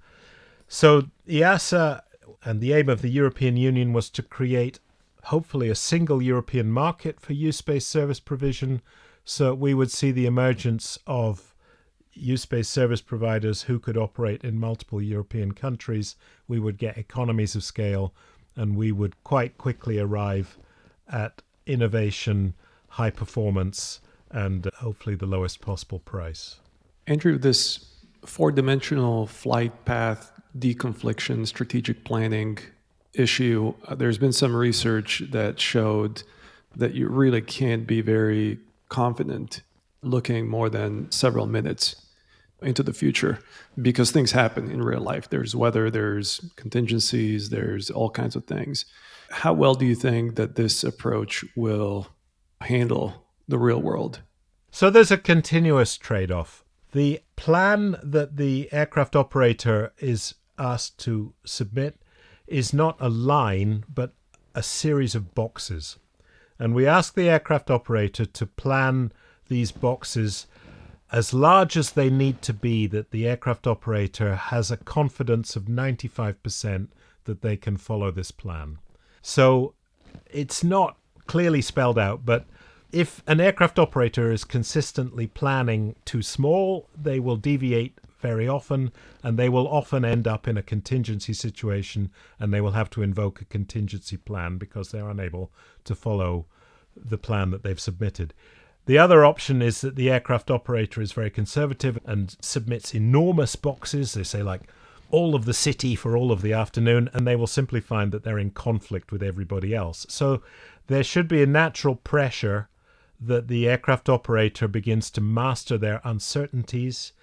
[SPEAKER 2] So EASA and the aim of the European Union was to create hopefully a single European market for use-based service provision, so we would see the emergence of use-based service providers who could operate in multiple European countries. We would get economies of scale, and we would quite quickly arrive at innovation, high performance, and hopefully the lowest possible price.
[SPEAKER 1] Andrew, this 4-dimensional flight path deconfliction strategic planning issue, there's been some research that showed that you really can't be very confident looking more than several minutes into the future because things happen in real life. There's weather, there's contingencies, there's all kinds of things. How well do you think that this approach will handle the real world?
[SPEAKER 2] So there's a continuous trade-off. The plan that the aircraft operator is asked to submit is not a line, but a series of boxes. And we ask the aircraft operator to plan these boxes as large as they need to be, that the aircraft operator has a confidence of 95% that they can follow this plan. So it's not clearly spelled out, but if an aircraft operator is consistently planning too small, they will deviate very often, and they will often end up in a contingency situation, and they will have to invoke a contingency plan because they're unable to follow the plan that they've submitted. The other option is that the aircraft operator is very conservative and submits enormous boxes. They say like all of the city for all of the afternoon, and they will simply find that they're in conflict with everybody else. So there should be a natural pressure that the aircraft operator begins to master their uncertainties,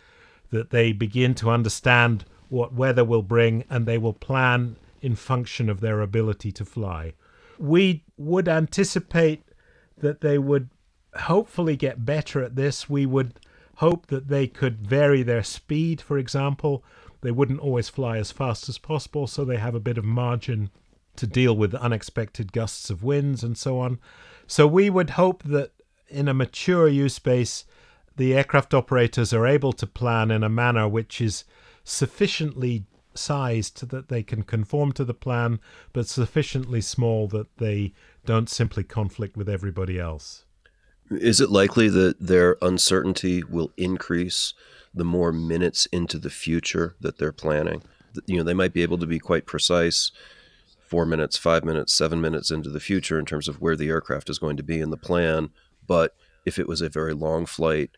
[SPEAKER 2] that they begin to understand what weather will bring, and they will plan in function of their ability to fly. We would anticipate that they would hopefully get better at this. We would hope that they could vary their speed, for example. They wouldn't always fly as fast as possible, so they have a bit of margin to deal with unexpected gusts of winds and so on. So we would hope that in a mature use base, the aircraft operators are able to plan in a manner which is sufficiently sized that they can conform to the plan, but sufficiently small that they don't simply conflict with everybody else.
[SPEAKER 5] Is it likely that their uncertainty will increase the more minutes into the future that they're planning? You know, they might be able to be quite precise 4 minutes, 5 minutes, 7 minutes into the future in terms of where the aircraft is going to be in the plan. But if it was a very long flight,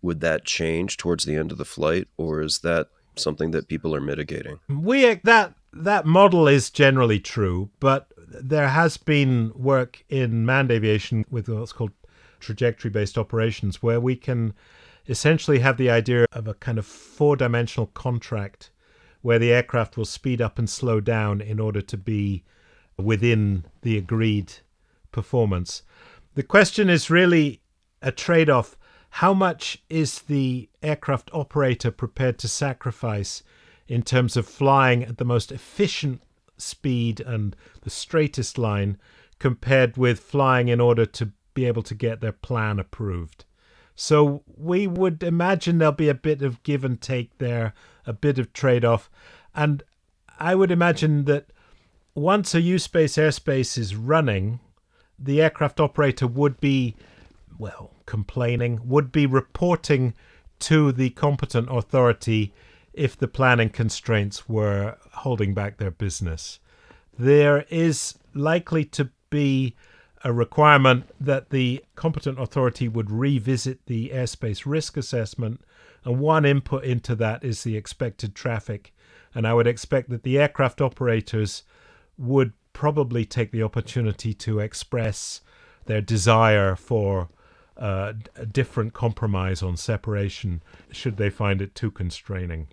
[SPEAKER 5] would that change towards the end of the flight, or is that something that people are mitigating?
[SPEAKER 2] That model is generally true, but there has been work in manned aviation with what's called trajectory-based operations, where we can essentially have the idea of a kind of 4-dimensional contract where the aircraft will speed up and slow down in order to be within the agreed performance. The question is really a trade-off. How much is the aircraft operator prepared to sacrifice in terms of flying at the most efficient speed and the straightest line compared with flying in order to be able to get their plan approved? So we would imagine there'll be a bit of give and take there, a bit of trade-off. And I would imagine that once a U-Space airspace is running, the aircraft operator would be, complaining, would be reporting to the competent authority if the planning constraints were holding back their business. There is likely to be a requirement that the competent authority would revisit the airspace risk assessment, and one input into that is the expected traffic. And I would expect that the aircraft operators would probably take the opportunity to express their desire for a different compromise on separation should they find it too constraining.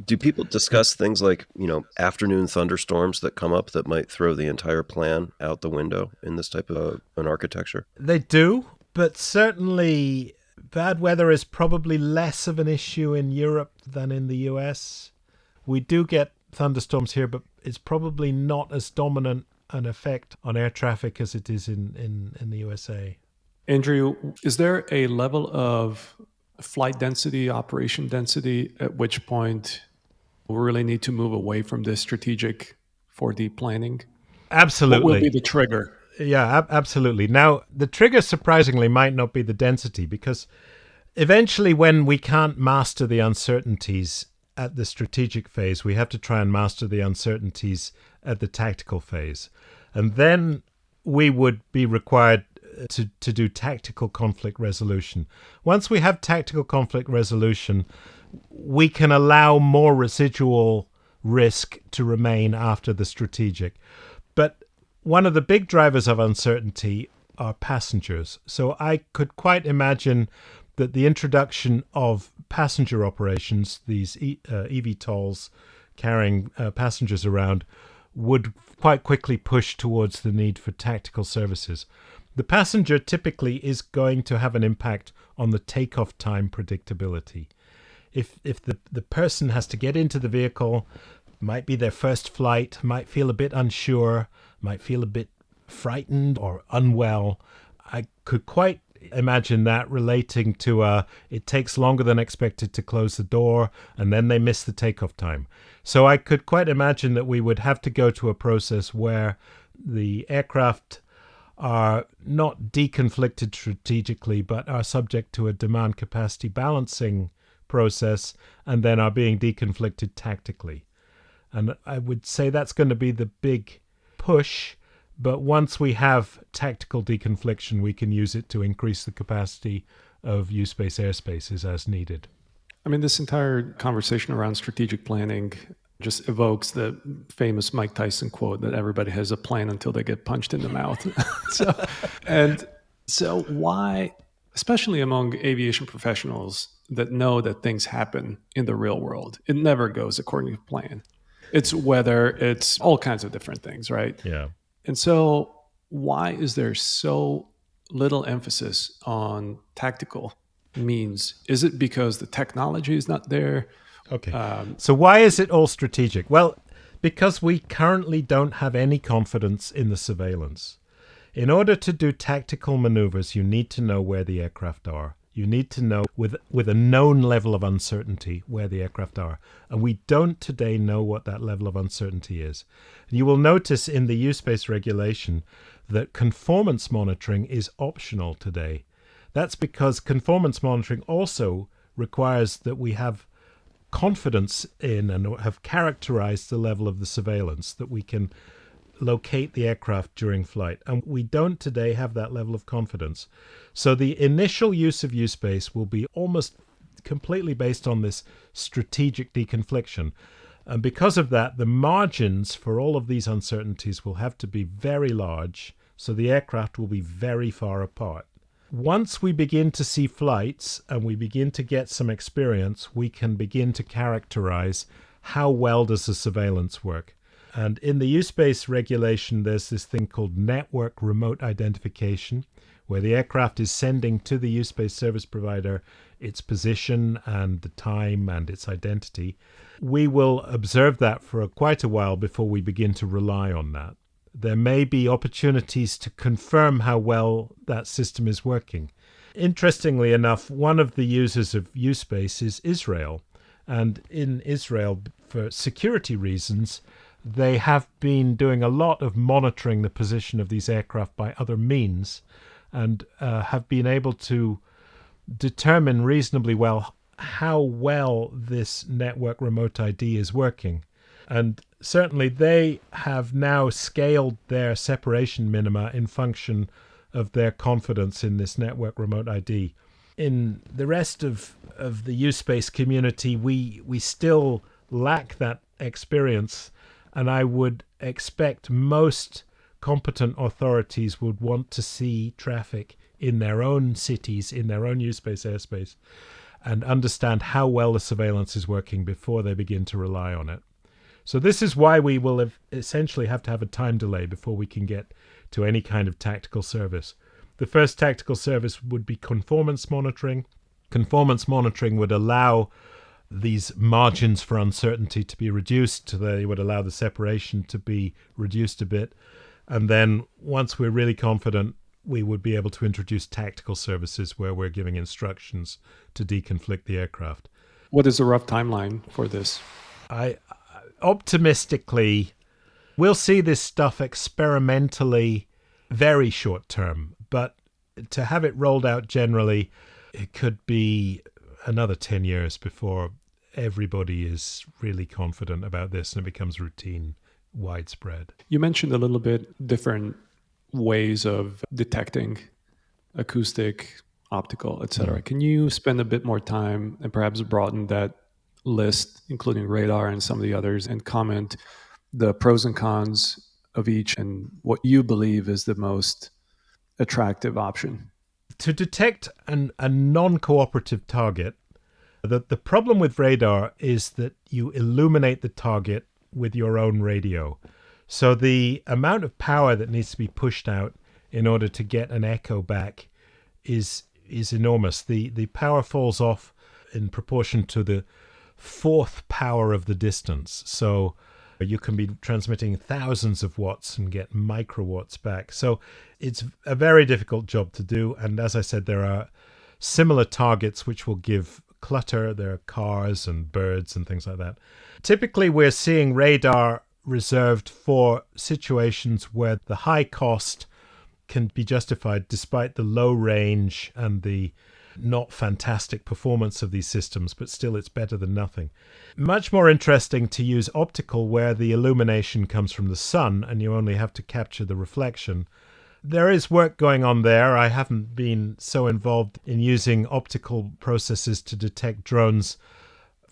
[SPEAKER 5] Do people discuss things like, afternoon thunderstorms that come up that might throw the entire plan out the window in this type of an architecture?
[SPEAKER 2] They do, but certainly bad weather is probably less of an issue in Europe than in the US. We do get thunderstorms here, but it's probably not as dominant an effect on air traffic as it is in the USA.
[SPEAKER 1] Andrew, is there a level of flight density, operation density, at which point we really need to move away from this strategic 4D planning?
[SPEAKER 2] Absolutely.
[SPEAKER 1] What will be the trigger?
[SPEAKER 2] Yeah, absolutely. Now, the trigger surprisingly might not be the density, because eventually when we can't master the uncertainties at the strategic phase, we have to try and master the uncertainties at the tactical phase. And then we would be required to do tactical conflict resolution. Once we have tactical conflict resolution, we can allow more residual risk to remain after the strategic. But one of the big drivers of uncertainty are passengers. So I could quite imagine that the introduction of passenger operations, these eVTOLs carrying passengers around, would quite quickly push towards the need for tactical services. The passenger typically is going to have an impact on the takeoff time predictability. If the person has to get into the vehicle, might be their first flight, might feel a bit unsure, might feel a bit frightened or unwell, I could quite imagine that relating to it takes longer than expected to close the door, and then they miss the takeoff time. So I could quite imagine that we would have to go to a process where the aircraft are not deconflicted strategically, but are subject to a demand capacity balancing process, and then are being deconflicted tactically. And I would say that's going to be the big push. But once we have tactical deconfliction, we can use it to increase the capacity of U-Space airspaces as needed.
[SPEAKER 1] I mean, this entire conversation around strategic planning just evokes the famous Mike Tyson quote that everybody has a plan until they get punched in the mouth. So why, especially among aviation professionals that know that things happen in the real world, it never goes according to plan. It's weather, it's all kinds of different things, right?
[SPEAKER 2] Yeah.
[SPEAKER 1] And so why is there so little emphasis on tactical means? Is it because the technology is not there?
[SPEAKER 2] Okay. So why is it all strategic? Well, because we currently don't have any confidence in the surveillance. In order to do tactical maneuvers, you need to know where the aircraft are. You need to know with a known level of uncertainty where the aircraft are. And we don't today know what that level of uncertainty is. You will notice in the U-Space regulation that conformance monitoring is optional today. That's because conformance monitoring also requires that we have confidence in and have characterized the level of the surveillance, that we can locate the aircraft during flight. And we don't today have that level of confidence. So the initial use of U-Space will be almost completely based on this strategic deconfliction. And because of that, the margins for all of these uncertainties will have to be very large, so the aircraft will be very far apart. Once we begin to see flights and we begin to get some experience, we can begin to characterize how well does the surveillance work. And in the U-Space regulation, there's this thing called network remote identification, where the aircraft is sending to the U-Space service provider its position and the time and its identity. We will observe that for quite a while before we begin to rely on that. There may be opportunities to confirm how well that system is working. Interestingly enough, one of the users of U-Space is Israel. And in Israel, for security reasons, they have been doing a lot of monitoring the position of these aircraft by other means and have been able to determine reasonably well how well this network remote ID is working. And certainly they have now scaled their separation minima in function of their confidence in this network remote ID. In the rest of the U-Space community, we still lack that experience, and I would expect most competent authorities would want to see traffic in their own cities, in their own U-Space airspace, and understand how well the surveillance is working before they begin to rely on it. So this is why we will essentially have to have a time delay before we can get to any kind of tactical service. The first tactical service would be conformance monitoring. Conformance monitoring would allow these margins for uncertainty to be reduced. They would allow the separation to be reduced a bit. And then once we're really confident, we would be able to introduce tactical services where we're giving instructions to deconflict the aircraft.
[SPEAKER 1] What is the rough timeline for this?
[SPEAKER 2] Optimistically, we'll see this stuff experimentally very short term, but to have it rolled out generally, it could be another 10 years before everybody is really confident about this and it becomes routine, widespread.
[SPEAKER 1] You mentioned a little bit different ways of detecting acoustic, optical, etc. Can you spend a bit more time and perhaps broaden that list, including radar and some of the others, and comment the pros and cons of each and what you believe is the most attractive option?
[SPEAKER 2] To detect a non-cooperative target, the problem with radar is that you illuminate the target with your own radio. So the amount of power that needs to be pushed out in order to get an echo back is enormous. The power falls off in proportion to the fourth power of the distance. So you can be transmitting thousands of watts and get microwatts back. So it's a very difficult job to do. And as I said, there are similar targets which will give clutter. There are cars and birds and things like that. Typically, we're seeing radar reserved for situations where the high cost can be justified despite the low range and the not fantastic performance of these systems, but still it's better than nothing. Much more interesting to use optical where the illumination comes from the sun and you only have to capture the reflection. There is work going on there. I haven't been so involved in using optical processes to detect drones,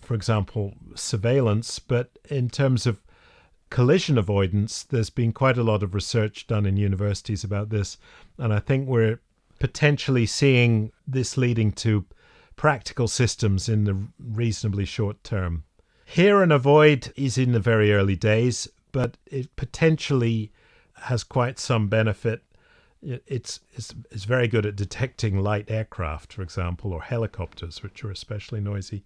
[SPEAKER 2] for example, surveillance, but in terms of collision avoidance, there's been quite a lot of research done in universities about this, and I think we're potentially seeing this leading to practical systems in the reasonably short term. Hear and avoid is in the very early days, but it potentially has quite some benefit. It's very good at detecting light aircraft, for example, or helicopters, which are especially noisy.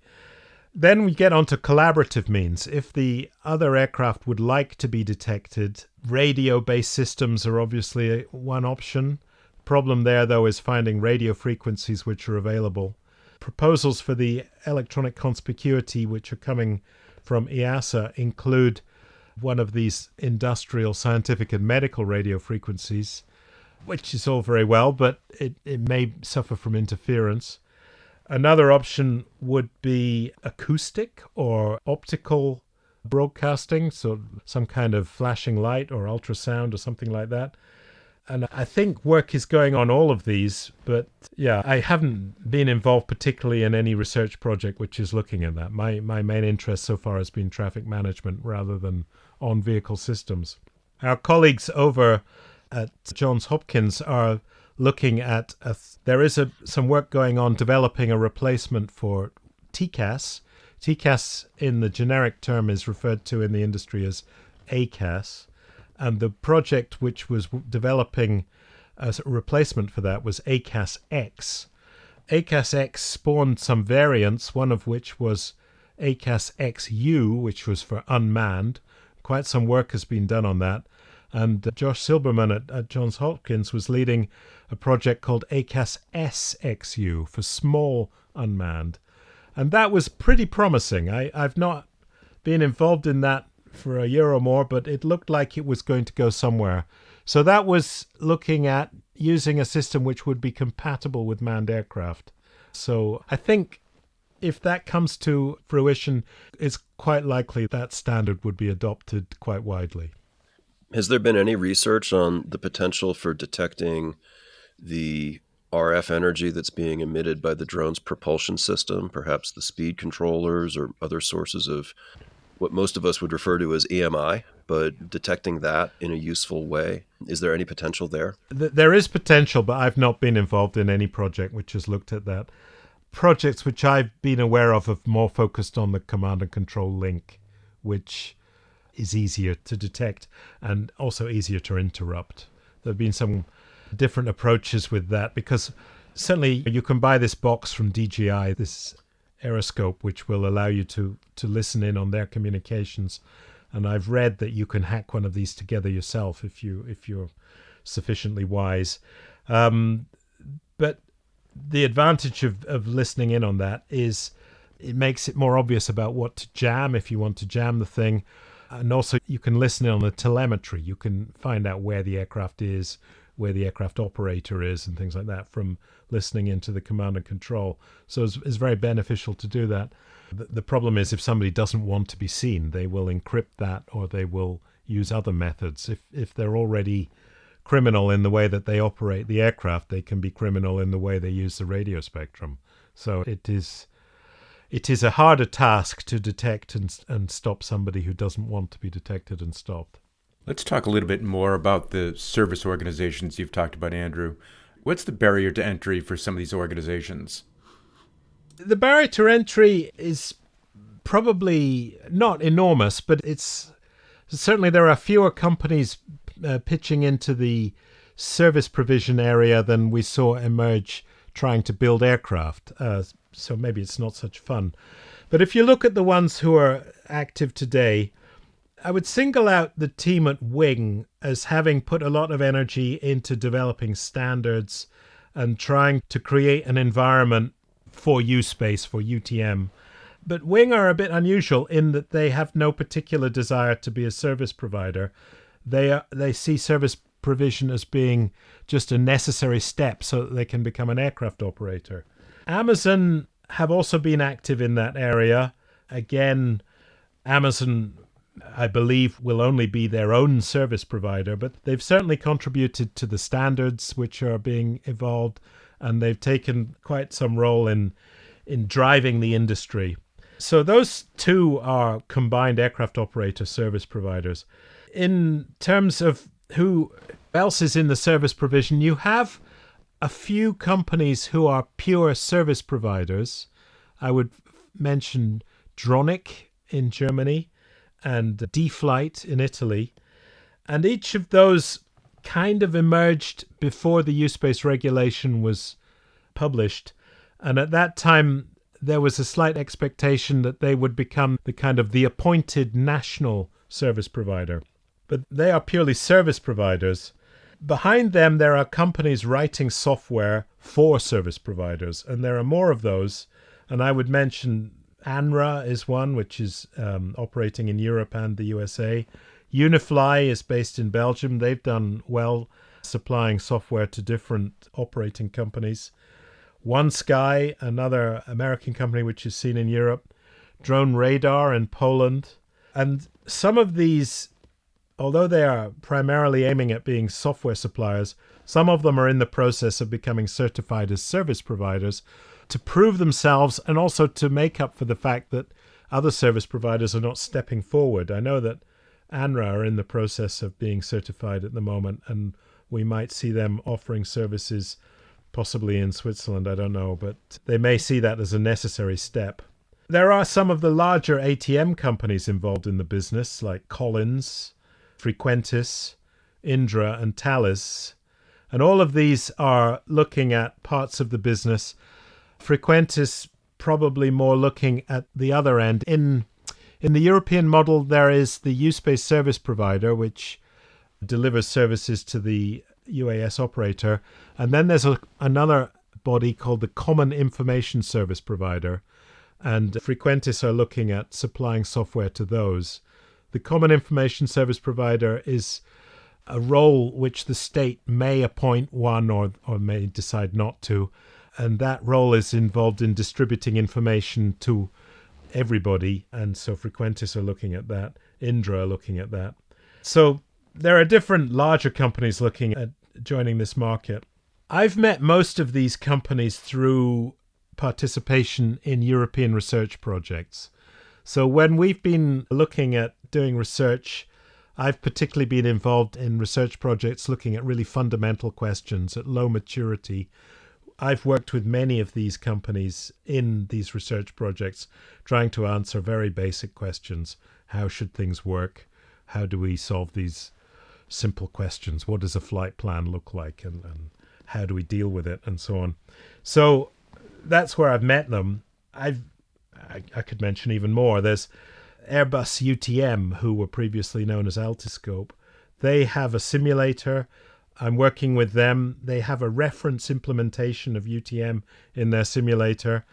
[SPEAKER 2] Then we get onto collaborative means. If the other aircraft would like to be detected, radio-based systems are obviously one option. Problem there, though, is finding radio frequencies which are available. Proposals for the electronic conspicuity, which are coming from EASA, include one of these industrial, scientific, and medical radio frequencies, which is all very well, but it may suffer from interference. Another option would be acoustic or optical broadcasting, so some kind of flashing light or ultrasound or something like that. And I think work is going on all of these, but yeah, I haven't been involved particularly in any research project which is looking at that. My main interest so far has been traffic management rather than on-vehicle systems. Our colleagues over at Johns Hopkins are looking at, there is some work going on developing a replacement for TCAS. TCAS in the generic term is referred to in the industry as ACAS. And the project which was developing a replacement for that was ACAS-X. ACAS-X spawned some variants, one of which was ACAS-XU, which was for unmanned. Quite some work has been done on that. And Josh Silberman at Johns Hopkins was leading a project called ACAS-SXU for small unmanned. And that was pretty promising. I've not been involved in that for a year or more, but it looked like it was going to go somewhere. So that was looking at using a system which would be compatible with manned aircraft. So I think if that comes to fruition, it's quite likely that standard would be adopted quite widely.
[SPEAKER 5] Has there been any research on the potential for detecting the RF energy that's being emitted by the drone's propulsion system, perhaps the speed controllers or other sources of what most of us would refer to as EMI, but detecting that in a useful way? Is there any potential there?
[SPEAKER 2] There is potential, but I've not been involved in any project which has looked at that. Projects which I've been aware of have more focused on the command and control link, which is easier to detect and also easier to interrupt. There have been some different approaches with that, because certainly you can buy this box from DJI, this aeroscope, which will allow you to listen in on their communications. And I've read that you can hack one of these together yourself if you're sufficiently wise. But the advantage of listening in on that is it makes it more obvious about what to jam if you want to jam the thing. And also you can listen in on the telemetry. You can find out where the aircraft is, where the aircraft operator is, and things like that from listening into the command and control. So it's very beneficial to do that. The problem is if somebody doesn't want to be seen, they will encrypt that or they will use other methods. If they're already criminal in the way that they operate the aircraft, they can be criminal in the way they use the radio spectrum. So it is a harder task to detect and stop somebody who doesn't want to be detected and stopped.
[SPEAKER 3] Let's talk a little bit more about the service organizations you've talked about, Andrew. What's the barrier to entry for some of these organizations?
[SPEAKER 2] The barrier to entry is probably not enormous, but it's certainly there are fewer companies pitching into the service provision area than we saw emerge trying to build aircraft. So maybe it's not such fun. But if you look at the ones who are active today, I would single out the team at Wing as having put a lot of energy into developing standards and trying to create an environment for USpace, for UTM. But Wing are a bit unusual in that they have no particular desire to be a service provider. They see service provision as being just a necessary step so that they can become an aircraft operator. Amazon have also been active in that area. Again, Amazon, I believe, will only be their own service provider, but they've certainly contributed to the standards which are being evolved, and they've taken quite some role in driving the industry. So those two are combined aircraft operator service providers. In terms of who else is in the service provision, you have a few companies who are pure service providers. I would mention Dronic in Germany and D-Flight in Italy. And each of those kind of emerged before the USpace regulation was published. And at that time, there was a slight expectation that they would become the appointed national service provider. But they are purely service providers. Behind them, there are companies writing software for service providers, and there are more of those. And I would mention ANRA is one, which is operating in Europe and the USA. Unifly is based in Belgium. They've done well supplying software to different operating companies. OneSky, another American company which is seen in Europe. Drone Radar in Poland. And some of these, although they are primarily aiming at being software suppliers, some of them are in the process of becoming certified as service providers to prove themselves and also to make up for the fact that other service providers are not stepping forward. I know that ANRA are in the process of being certified at the moment, and we might see them offering services possibly in Switzerland, I don't know, but they may see that as a necessary step. There are some of the larger ATM companies involved in the business, like Collins, Frequentis, Indra, and Thales. And all of these are looking at parts of the business. Frequentis probably more looking at the other end. In the European model, there is the USpace service provider, which delivers services to the UAS operator. And then there's another body called the Common Information Service Provider. And Frequentis are looking at supplying software to those. The Common Information Service Provider is a role which the state may appoint one or may decide not to. And that role is involved in distributing information to everybody. And so Frequentis are looking at that. Indra are looking at that. So there are different larger companies looking at joining this market. I've met most of these companies through participation in European research projects. So when we've been looking at doing research, I've particularly been involved in research projects looking at really fundamental questions at low maturity. I've worked with many of these companies in these research projects, trying to answer very basic questions. How should things work? How do we solve these simple questions? What does a flight plan look like? And how do we deal with it? And so on. So that's where I've met them. I could mention even more. There's Airbus UTM, who were previously known as Altiscope. They have a simulator. I'm working with them. They have a reference implementation of UTM in their simulator.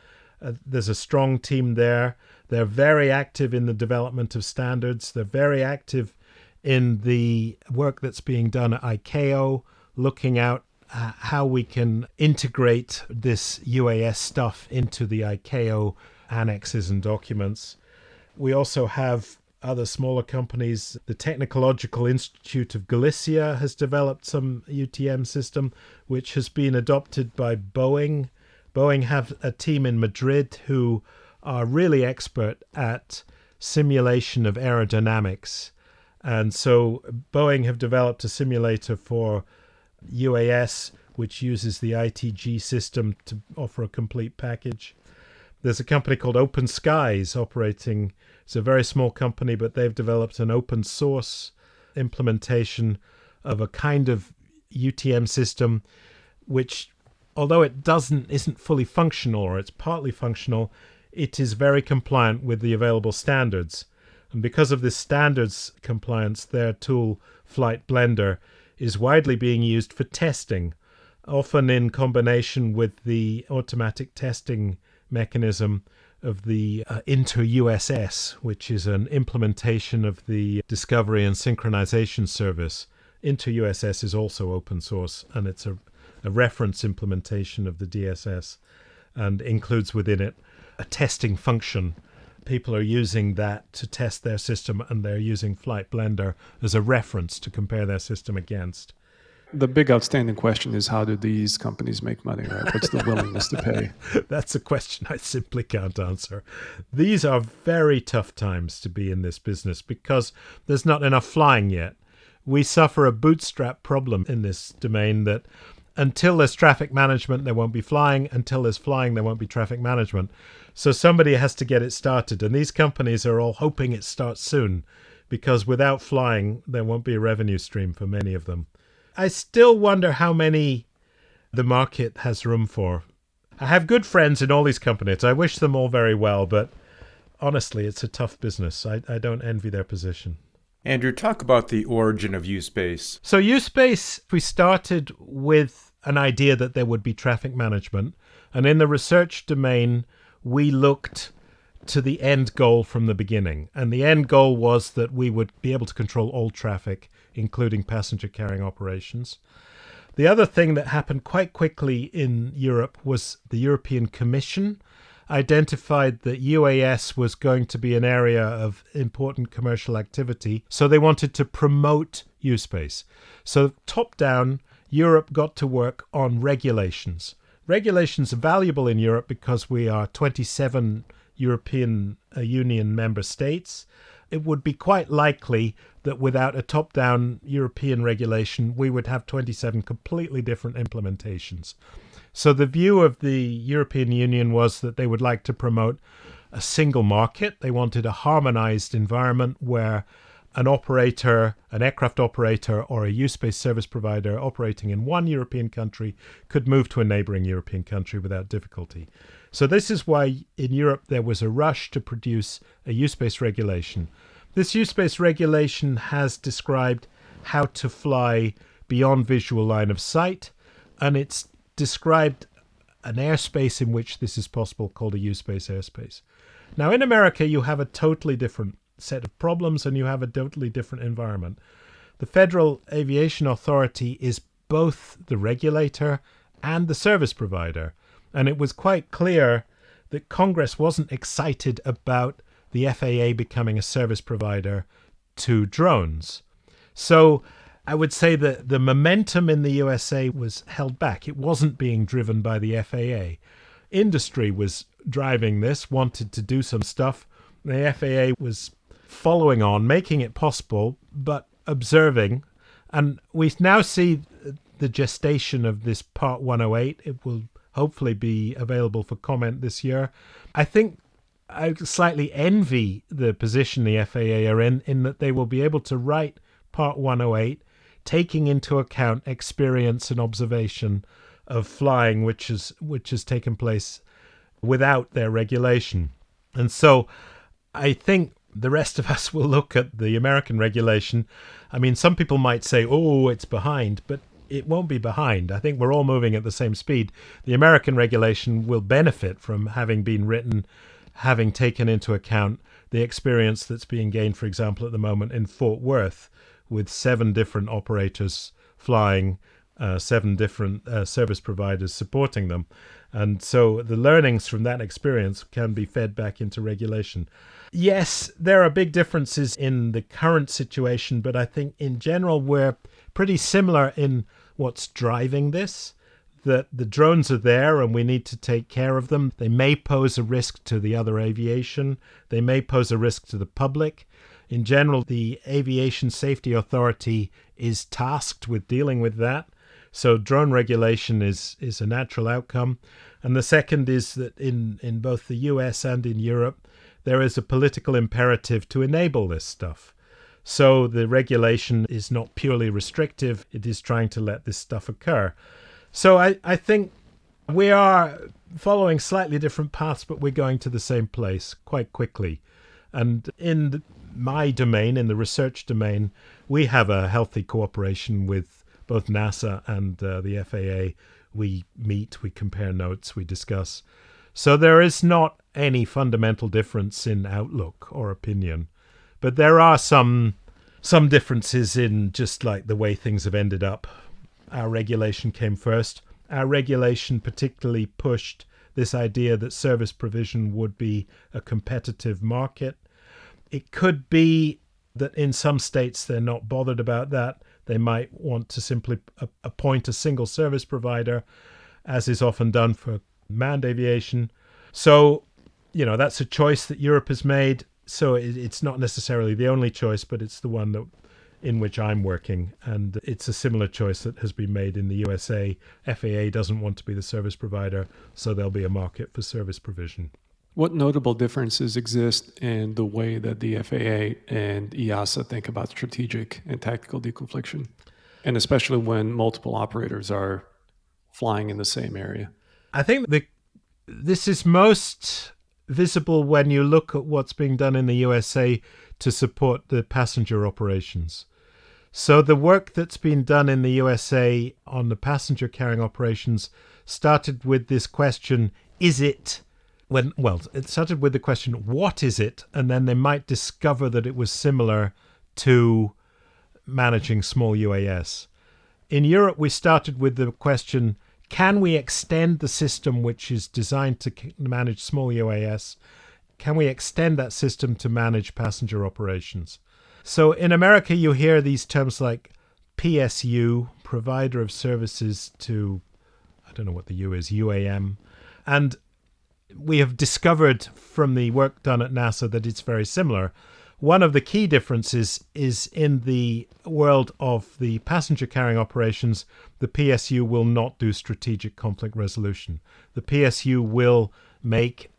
[SPEAKER 2] There's a strong team there. They're very active in the development of standards. They're very active in the work that's being done at ICAO, looking out how we can integrate this UAS stuff into the ICAO annexes and documents. We also have other smaller companies. The Technological Institute of Galicia has developed some UTM system, which has been adopted by Boeing. Boeing have a team in Madrid who are really expert at simulation of aerodynamics. And so Boeing have developed a simulator for UAS, which uses the ITG system to offer a complete package. There's a company called Open Skies operating. It's a very small company, but they've developed an open source implementation of a kind of UTM system, which, although it isn't fully functional, or it's partly functional, it is very compliant with the available standards. And because of this standards compliance, their tool, Flight Blender, is widely being used for testing, often in combination with the automatic testing mechanism of the Inter-USS, which is an implementation of the Discovery and Synchronization Service. Inter-USS is also open source, and it's a reference implementation of the DSS, and includes within it a testing function. People are using that to test their system, and they're using Flight Blender as a reference to compare their system against.
[SPEAKER 1] The big outstanding question is, how do these companies make money, right? What's the willingness to pay?
[SPEAKER 2] That's a question I simply can't answer. These are very tough times to be in this business because there's not enough flying yet. We suffer a bootstrap problem in this domain that until there's traffic management, there won't be flying. Until there's flying, there won't be traffic management. So somebody has to get it started. And these companies are all hoping it starts soon because without flying, there won't be a revenue stream for many of them. I still wonder how many the market has room for. I have good friends in all these companies. I wish them all very well, but honestly, it's a tough business. I don't envy their position.
[SPEAKER 3] Andrew, talk about the origin of USpace.
[SPEAKER 2] So USpace, we started with an idea that there would be traffic management. And in the research domain, we looked to the end goal from the beginning. And the end goal was that we would be able to control all traffic, including passenger carrying operations. The other thing that happened quite quickly in Europe was the European Commission identified that UAS was going to be an area of important commercial activity. So they wanted to promote USpace. So top down, Europe got to work on regulations. Regulations are valuable in Europe because we are 27 European Union member states. It would be quite likely that without a top-down European regulation, we would have 27 completely different implementations. So the view of the European Union was that they would like to promote a single market. They wanted a harmonized environment where an operator, an aircraft operator, or a U-space service provider operating in one European country could move to a neighboring European country without difficulty. So this is why in Europe there was a rush to produce a U-space regulation. This U-space regulation has described how to fly beyond visual line of sight, and it's described an airspace in which this is possible called a U-space airspace. Now in America you have a totally different set of problems and you have a totally different environment. The Federal Aviation Authority is both the regulator and the service provider, and it was quite clear that Congress wasn't excited about the FAA becoming a service provider to drones. So I would say that the momentum in the USA was held back. It wasn't being driven by the FAA. Industry was driving this, wanted to do some stuff. The FAA was following on, making it possible, but observing. And we now see the gestation of this Part 108. It will hopefully be available for comment this year. I think I slightly envy the position the FAA are in that they will be able to write Part 108, taking into account experience and observation of flying, which has taken place without their regulation. And so I think the rest of us will look at the American regulation. I mean, some people might say, oh, it's behind, but it won't be behind. I think we're all moving at the same speed. The American regulation will benefit from having been written, having taken into account the experience that's being gained, for example, at the moment in Fort Worth, with 7 different operators flying, 7 different service providers supporting them. And so the learnings from that experience can be fed back into regulation. Yes, there are big differences in the current situation, but I think in general we're pretty similar in what's driving this, that the drones are there and we need to take care of them. They may pose a risk to the other aviation. They may pose a risk to the public. In general, the Aviation Safety Authority is tasked with dealing with that. So drone regulation is a natural outcome. And the second is that in both the US and in Europe, there is a political imperative to enable this stuff. So the regulation is not purely restrictive. It is trying to let this stuff occur. So I think we are following slightly different paths, but we're going to the same place quite quickly. And in my domain, in the research domain, we have a healthy cooperation with both NASA and the FAA. We meet, we compare notes, we discuss. So there is not any fundamental difference in outlook or opinion. But there are some differences in just like the way things have ended up. Our regulation came first. Our regulation particularly pushed this idea that service provision would be a competitive market. It could be that in some states they're not bothered about that. They might want to simply appoint a single service provider, as is often done for manned aviation. So, that's a choice that Europe has made. So it's not necessarily the only choice, but it's the one in which I'm working. And it's a similar choice that has been made in the USA. FAA doesn't want to be the service provider, so there'll be a market for service provision.
[SPEAKER 1] What notable differences exist in the way that the FAA and EASA think about strategic and tactical deconfliction, and especially when multiple operators are flying in the same area?
[SPEAKER 2] I think this is most visible when you look at what's being done in the USA to support the passenger operations. So the work that's been done in the USA on the passenger carrying operations started with this question, it started with the question, what is it? And then they might discover that it was similar to managing small UAS. In Europe, we started with the question, can we extend the system which is designed to manage small UAS? Can we extend that system to manage passenger operations? So in America, you hear these terms like PSU, provider of services to, I don't know what the U is, UAM. And we have discovered from the work done at NASA that it's very similar. One of the key differences is in the world of the passenger carrying operations, the PSU will not do strategic conflict resolution. The PSU will make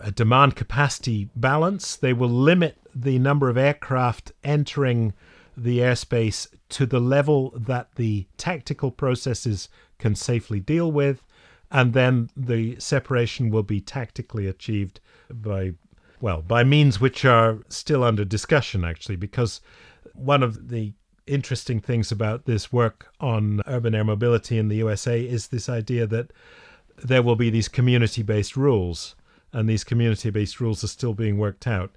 [SPEAKER 2] a demand capacity balance. They will limit the number of aircraft entering the airspace to the level that the tactical processes can safely deal with, and then the separation will be tactically achieved by means which are still under discussion, actually, because one of the interesting things about this work on urban air mobility in the USA is this idea that there will be these community-based rules, and these community-based rules are still being worked out.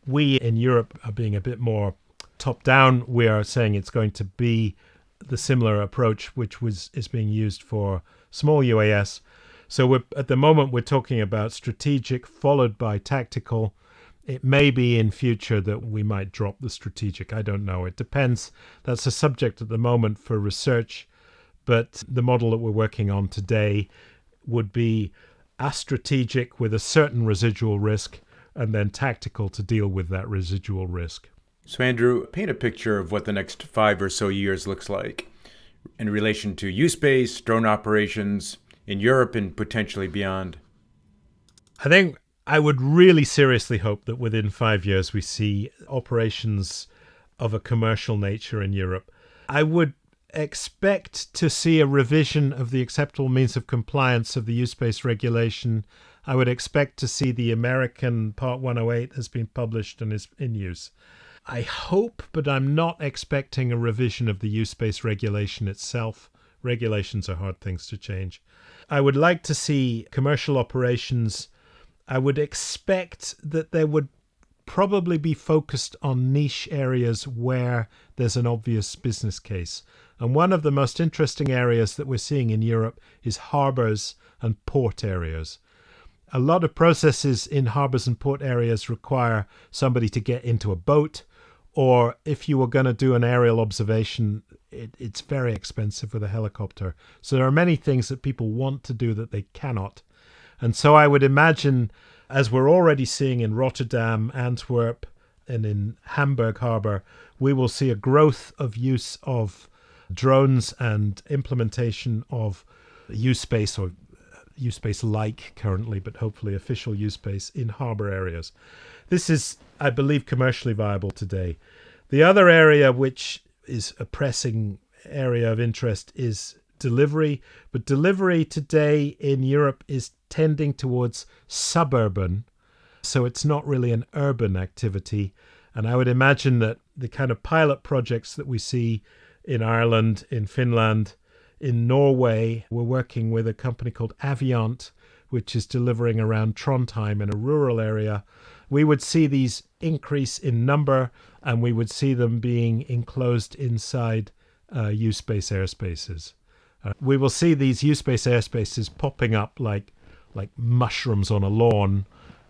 [SPEAKER 2] We in Europe are being a bit more top-down. We are saying it's going to be the similar approach which is being used for small UAS. So at the moment we're talking about strategic followed by tactical. It may be in future that we might drop the strategic. I don't know. It depends. That's a subject at the moment for research. But the model that we're working on today would be astrategic with a certain residual risk, and then tactical to deal with that residual risk.
[SPEAKER 3] So Andrew, paint a picture of what the next 5 or so years looks like in relation to U-space, drone operations in Europe and potentially beyond.
[SPEAKER 2] I think I would really seriously hope that within 5 years we see operations of a commercial nature in Europe. I would expect to see a revision of the acceptable means of compliance of the U-space regulation. I would expect to see the American Part 108 has been published and is in use. I hope, but I'm not expecting a revision of the U-space regulation itself. Regulations are hard things to change. I would like to see commercial operations. I would expect that they would probably be focused on niche areas where there's an obvious business case. And one of the most interesting areas that we're seeing in Europe is harbors and port areas. A lot of processes in harbors and port areas require somebody to get into a boat, or if you were going to do an aerial observation, it's very expensive with a helicopter. So there are many things that people want to do that they cannot. And so I would imagine, as we're already seeing in Rotterdam, Antwerp, and in Hamburg Harbor, we will see a growth of use of drones and implementation of U-space, or U-space-like currently, but hopefully official U-space in harbor areas. This is, I believe, commercially viable today. The other area which is a pressing area of interest is delivery, but delivery today in Europe is tending towards suburban, so it's not really an urban activity. And I would imagine that the kind of pilot projects that we see in Ireland, in Finland, in Norway, we're working with a company called Aviant, which is delivering around Trondheim in a rural area. We would see these increase in number, and we would see them being enclosed inside U-space airspaces. We will see these U-space airspaces popping up like mushrooms on a lawn.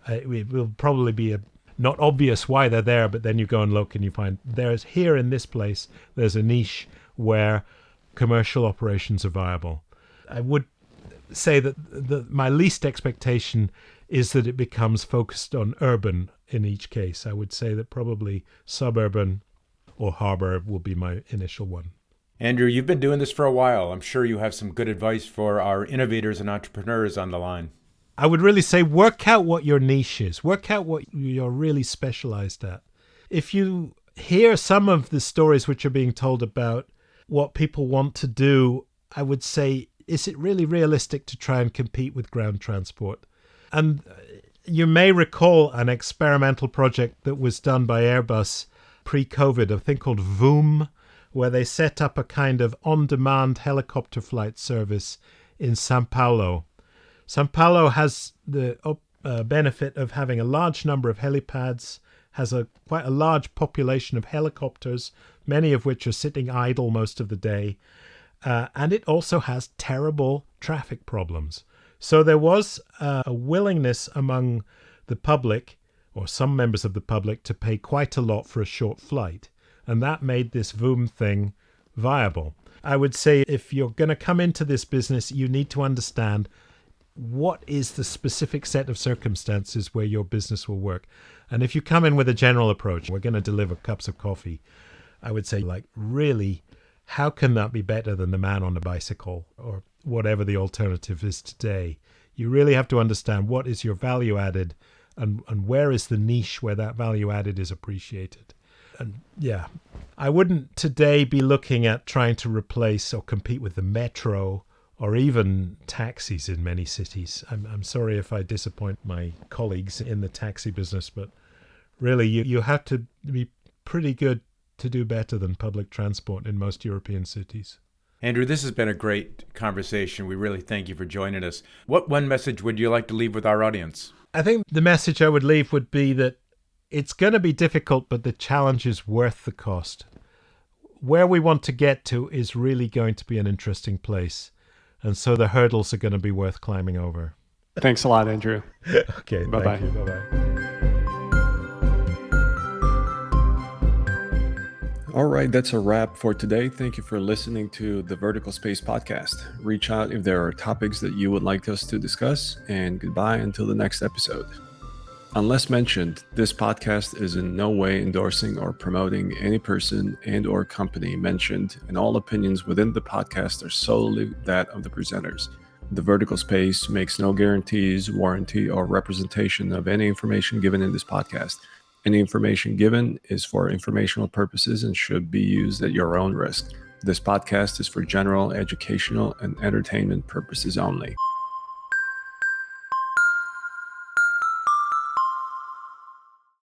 [SPEAKER 2] It will probably be not obvious why they're there, but then you go and look and you find there's here in this place, there's a niche where commercial operations are viable. I would say that my least expectation is that it becomes focused on urban in each case. I would say that probably suburban or harbor will be my initial one.
[SPEAKER 3] Andrew, you've been doing this for a while. I'm sure you have some good advice for our innovators and entrepreneurs on the line.
[SPEAKER 2] I would really say work out what your niche is. Work out what you're really specialized at. If you hear some of the stories which are being told about what people want to do, I would say, is it really realistic to try and compete with ground transport? And you may recall an experimental project that was done by Airbus pre-COVID, a thing called VOOM, where they set up a kind of on-demand helicopter flight service in São Paulo. São Paulo has the benefit of having a large number of helipads, has quite a large population of helicopters, many of which are sitting idle most of the day, and it also has terrible traffic problems. So there was a willingness among the public, or some members of the public, to pay quite a lot for a short flight, and that made this VOOM thing viable. I would say if you're going to come into this business, you need to understand what is the specific set of circumstances where your business will work. And if you come in with a general approach, we're going to deliver cups of coffee, I would say, really, how can that be better than the man on the bicycle or whatever the alternative is today? You really have to understand what is your value added and where is the niche where that value added is appreciated. And yeah, I wouldn't today be looking at trying to replace or compete with the metro or even taxis in many cities. I'm sorry if I disappoint my colleagues in the taxi business, but really you have to be pretty good to do better than public transport in most European cities.
[SPEAKER 3] Andrew, this has been a great conversation. We really thank you for joining us. What one message would you like to leave with our audience?
[SPEAKER 2] I think the message I would leave would be that it's going to be difficult, but the challenge is worth the cost. Where we want to get to is really going to be an interesting place. And so the hurdles are going to be worth climbing over.
[SPEAKER 1] Thanks a lot, Andrew.
[SPEAKER 2] Okay,
[SPEAKER 1] Bye-bye.
[SPEAKER 2] Thank you. Bye-bye.
[SPEAKER 1] All right, that's a wrap for today. Thank you for listening to the Vertical Space podcast. Reach out if there are topics that you would like us to discuss, and goodbye until the next episode. Unless mentioned, this podcast is in no way endorsing or promoting any person and or company mentioned, and all opinions within the podcast are solely that of the presenters. The Vertical Space makes no guarantees, warranty, or representation of any information given in this podcast. Any information given is for informational purposes and should be used at your own risk. This podcast is for general, educational, and entertainment purposes only.